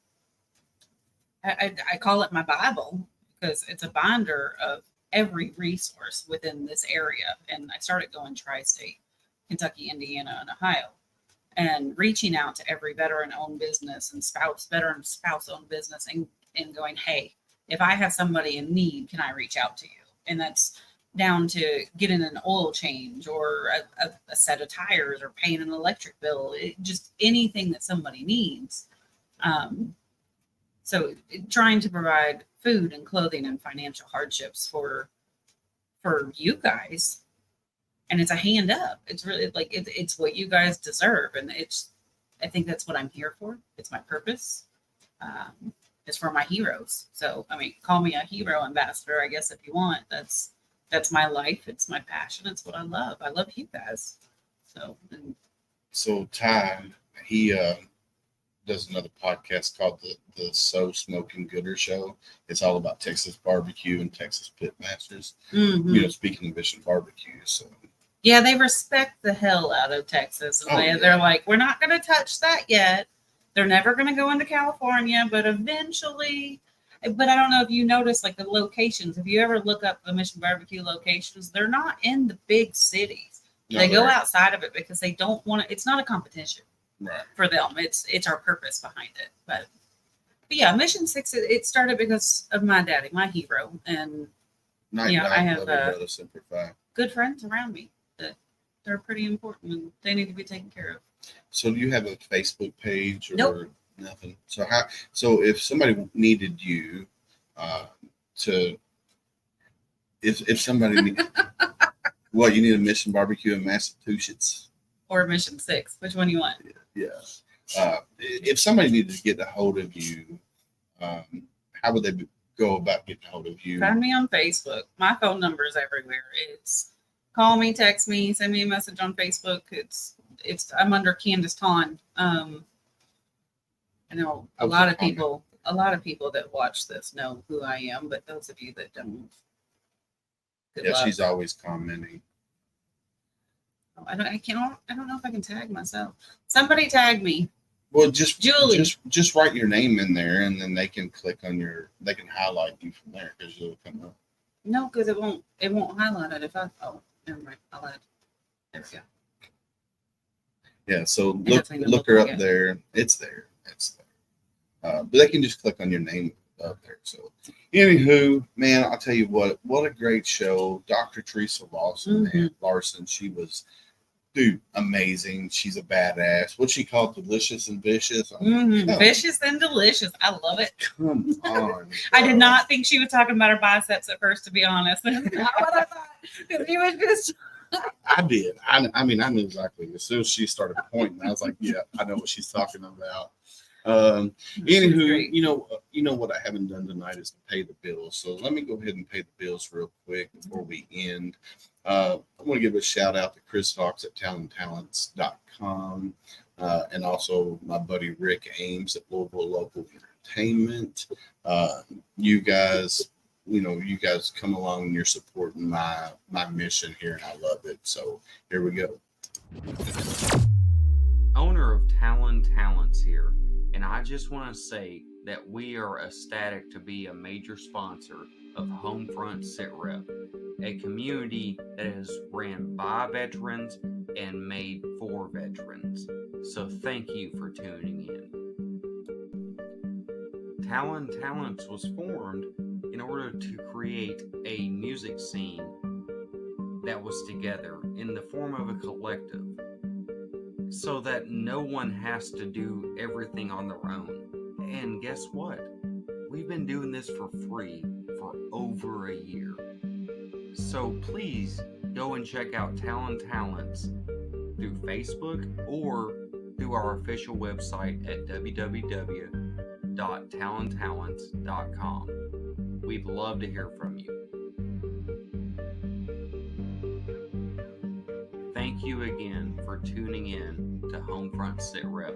call it my Bible, because it's a binder of every resource within this area. And I started going tri-state, Kentucky, Indiana, and Ohio, and reaching out to every veteran-owned business and veteran spouse-owned business and going, hey, if I have somebody in need, can I reach out to you? And that's down to getting an oil change or a set of tires or paying an electric bill, just anything that somebody needs. So trying to provide food and clothing and financial hardships for you guys. And it's a hand up. It's really like, it's what you guys deserve. And I think that's what I'm here for. It's my purpose. It's for my heroes. So, call me a hero ambassador, I guess, if you want. That's my life. It's my passion. It's what I love. I love you guys. So Ty, he does another podcast called the So Smoking Gooder Show. It's all about Texas barbecue and Texas pit masters. Mm-hmm. Speaking of Mission Barbecue. So yeah, they respect the hell out of Texas. And they're like, we're not going to touch that yet. They're never going to go into California, but eventually. But I don't know if you notice, like, the locations. If you ever look up the Mission Barbecue locations, they're not in the big cities. No, they go outside of it because they don't want to. It's not a competition for them. It's our purpose behind it. But yeah, Mission 6, it started because of my daddy, my hero. And I have good friends around me that they're pretty important and they need to be taken care of. So do you have a Facebook page or Nope. nothing? So if somebody needed you to, if somebody what, you need a Mission Barbecue in Massachusetts? Or Mission 6. Which one you want? Yeah. If somebody needed to get a hold of you, how would they go about getting a hold of you? Find me on Facebook. My phone number is everywhere. It's call me, text me, send me a message on Facebook. It's I'm under Candace Ton. I know a lot of people that watch this know who I am, but those of you that don't, good luck. She's always commenting. I don't know if I can tag myself. Somebody tag me. Well, just Julie. just write your name in there, and then they can click on they can highlight you from there because you'll come up. No, because it won't highlight it if I never mind. I'll add. There we go. Yeah, so It doesn't even look look her like up it. there. It's there. But they can just click on your name up there. So, anywho, man, I'll tell you what a great show. Dr. Theresa Larson, man, Larson, she was, dude, amazing. She's a badass. What's she called? Delicious and vicious. Vicious and delicious. I love it. Come on. I did not think she was talking about her biceps at first, to be honest. That's not what I thought. Because she was just. I did. I mean, I knew exactly. As soon as she started pointing, I was like, yeah, I know what she's talking about. Anywho, you know what I haven't done tonight is to pay the bills. So let me go ahead and pay the bills real quick before we end. I want to give a shout out to Chris Hawks at talenttalents.com and also my buddy Rick Ames at Louisville Local Entertainment. You guys come along and you're supporting my mission here, and I love it. So here we go. Owner of Talon Talents here, and I just want to say that we are ecstatic to be a major sponsor of Homefront SitRep, a community that is ran by veterans and made for veterans. So thank you for tuning in. Talon Talents was formed in order to create a music scene that was together in the form of a collective, so that no one has to do everything on their own. And guess what? We've been doing this for free for over a year. So please go and check out Talon Talents through Facebook or through our official website at www.talontalents.com. We'd love to hear from you. Thank you again for tuning in to Homefront SitRep,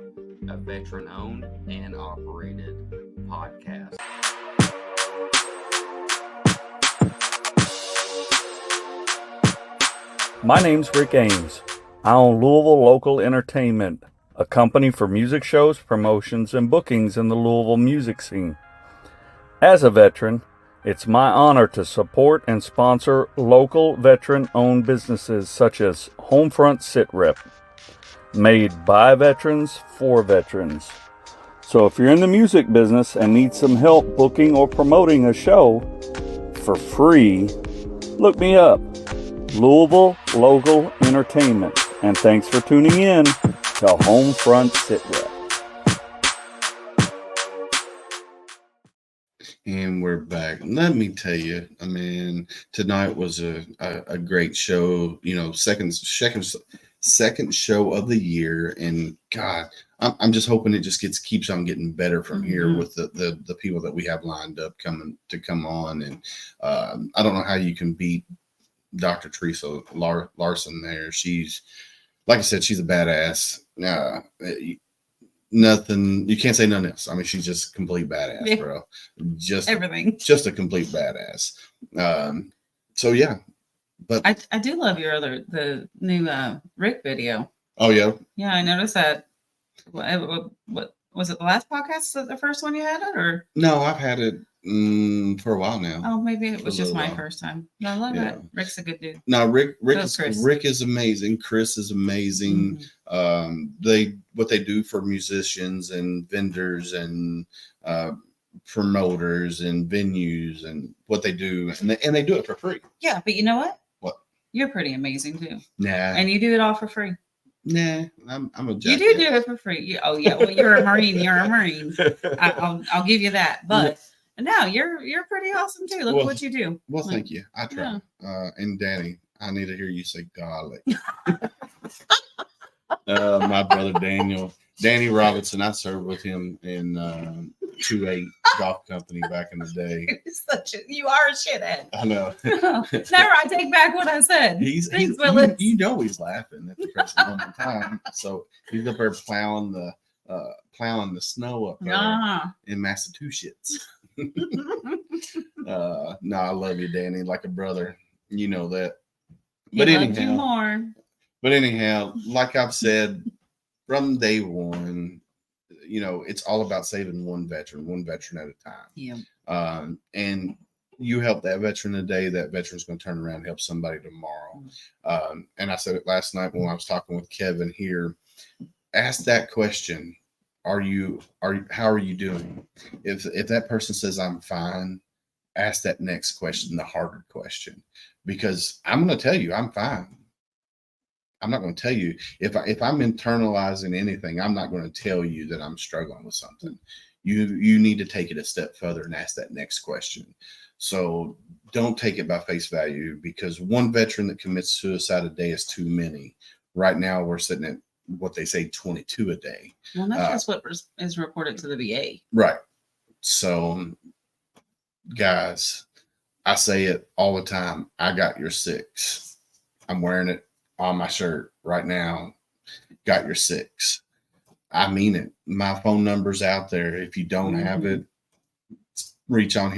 a veteran-owned and operated podcast. My name's Rick Ames. I own Louisville Local Entertainment, a company for music shows, promotions, and bookings in the Louisville music scene. As a veteran, it's my honor to support and sponsor local veteran-owned businesses such as Homefront SitRep, made by veterans for veterans. So if you're in the music business and need some help booking or promoting a show for free, look me up, Louisville Local Entertainment. And thanks for tuning in to Homefront SitRep. And we're back. Let me tell you, I mean, tonight was a great show. You know, second show of the year, and God, I'm just hoping it just keeps on getting better from here with the people that we have lined up come on. And I don't know how you can beat Dr. Theresa Larson there. She's, like I said, she's a badass. Nothing, you can't say nothing else. I mean, she's just a complete badass, bro. Just everything. Just a complete badass. So yeah, but I do love the new Rick video. Oh yeah. Yeah, I noticed that. What was it? The last podcast? The first one you had it, or no? I've had it for a while now. Oh, maybe it was A just little my while. first time. No, I love it. Rick's a good dude. No, Rick Chris. is amazing. Chris is amazing. What they do for musicians and vendors and promoters and venues and what they do, and they do it for free. Yeah, but you know what? What? You're pretty amazing too. Nah, And you do it all for free. nah. I'm a You jackass. do it for free. Oh yeah, well you're a Marine. You're a Marine. I'll give you that. But no, you're pretty awesome too. Look Well, what you do. Well, thank you. I try. And Danny, I need to hear you say golly. My brother Danny Robinson. I served with him in 2-8 golf company back in the day. You are a shithead. I know. Never. I take back what I said. He's Willis. you know he's laughing at the present moment in time. So he's up there plowing the snow up there in Massachusetts. No, I love you, Danny, like a brother. You know that. But anyhow, like I've said from day one, it's all about saving one veteran at a time. Yeah. And you help that veteran today, that veteran's going to turn around and help somebody tomorrow. And I said it last night when I was talking with Kevin here. Ask that question. How are you doing? If that person says I'm fine, ask that next question, the harder question, because I'm going to tell you I'm fine. I'm not going to tell you if I'm internalizing anything. I'm not going to tell you that I'm struggling with something. You need to take it a step further and ask that next question. So don't take it by face value, because one veteran that commits suicide a day is too many. Right now we're sitting at what they say 22 a day. Well, that's just what is reported to the VA. Right. So, guys, I say it all the time. I got your 6. I'm wearing it on my shirt right now. Got your 6. I mean it. My phone number's out there. If you don't have it, reach out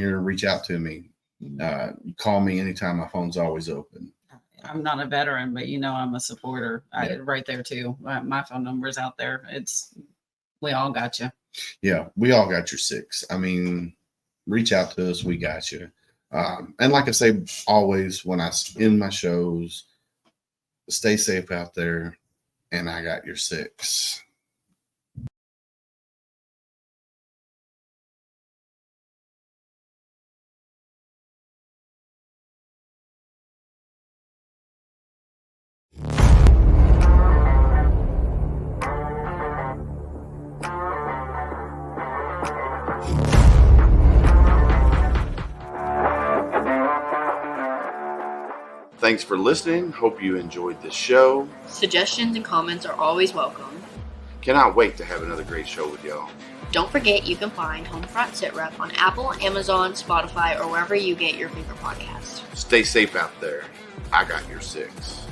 to me. You call me anytime. My phone's always open. I'm not a veteran, but I'm a supporter. Right there too. My phone number's out there. We all got you. Yeah, we all got your 6. I mean, reach out to us. We got you. And like I say, always when I end my shows, stay safe out there. And I got your 6. Thanks for listening. Hope you enjoyed this show. Suggestions and comments are always welcome. Cannot wait to have another great show with y'all. Don't forget you can find Homefront SitRep on Apple, Amazon, Spotify, or wherever you get your favorite podcasts. Stay safe out there. I got your 6.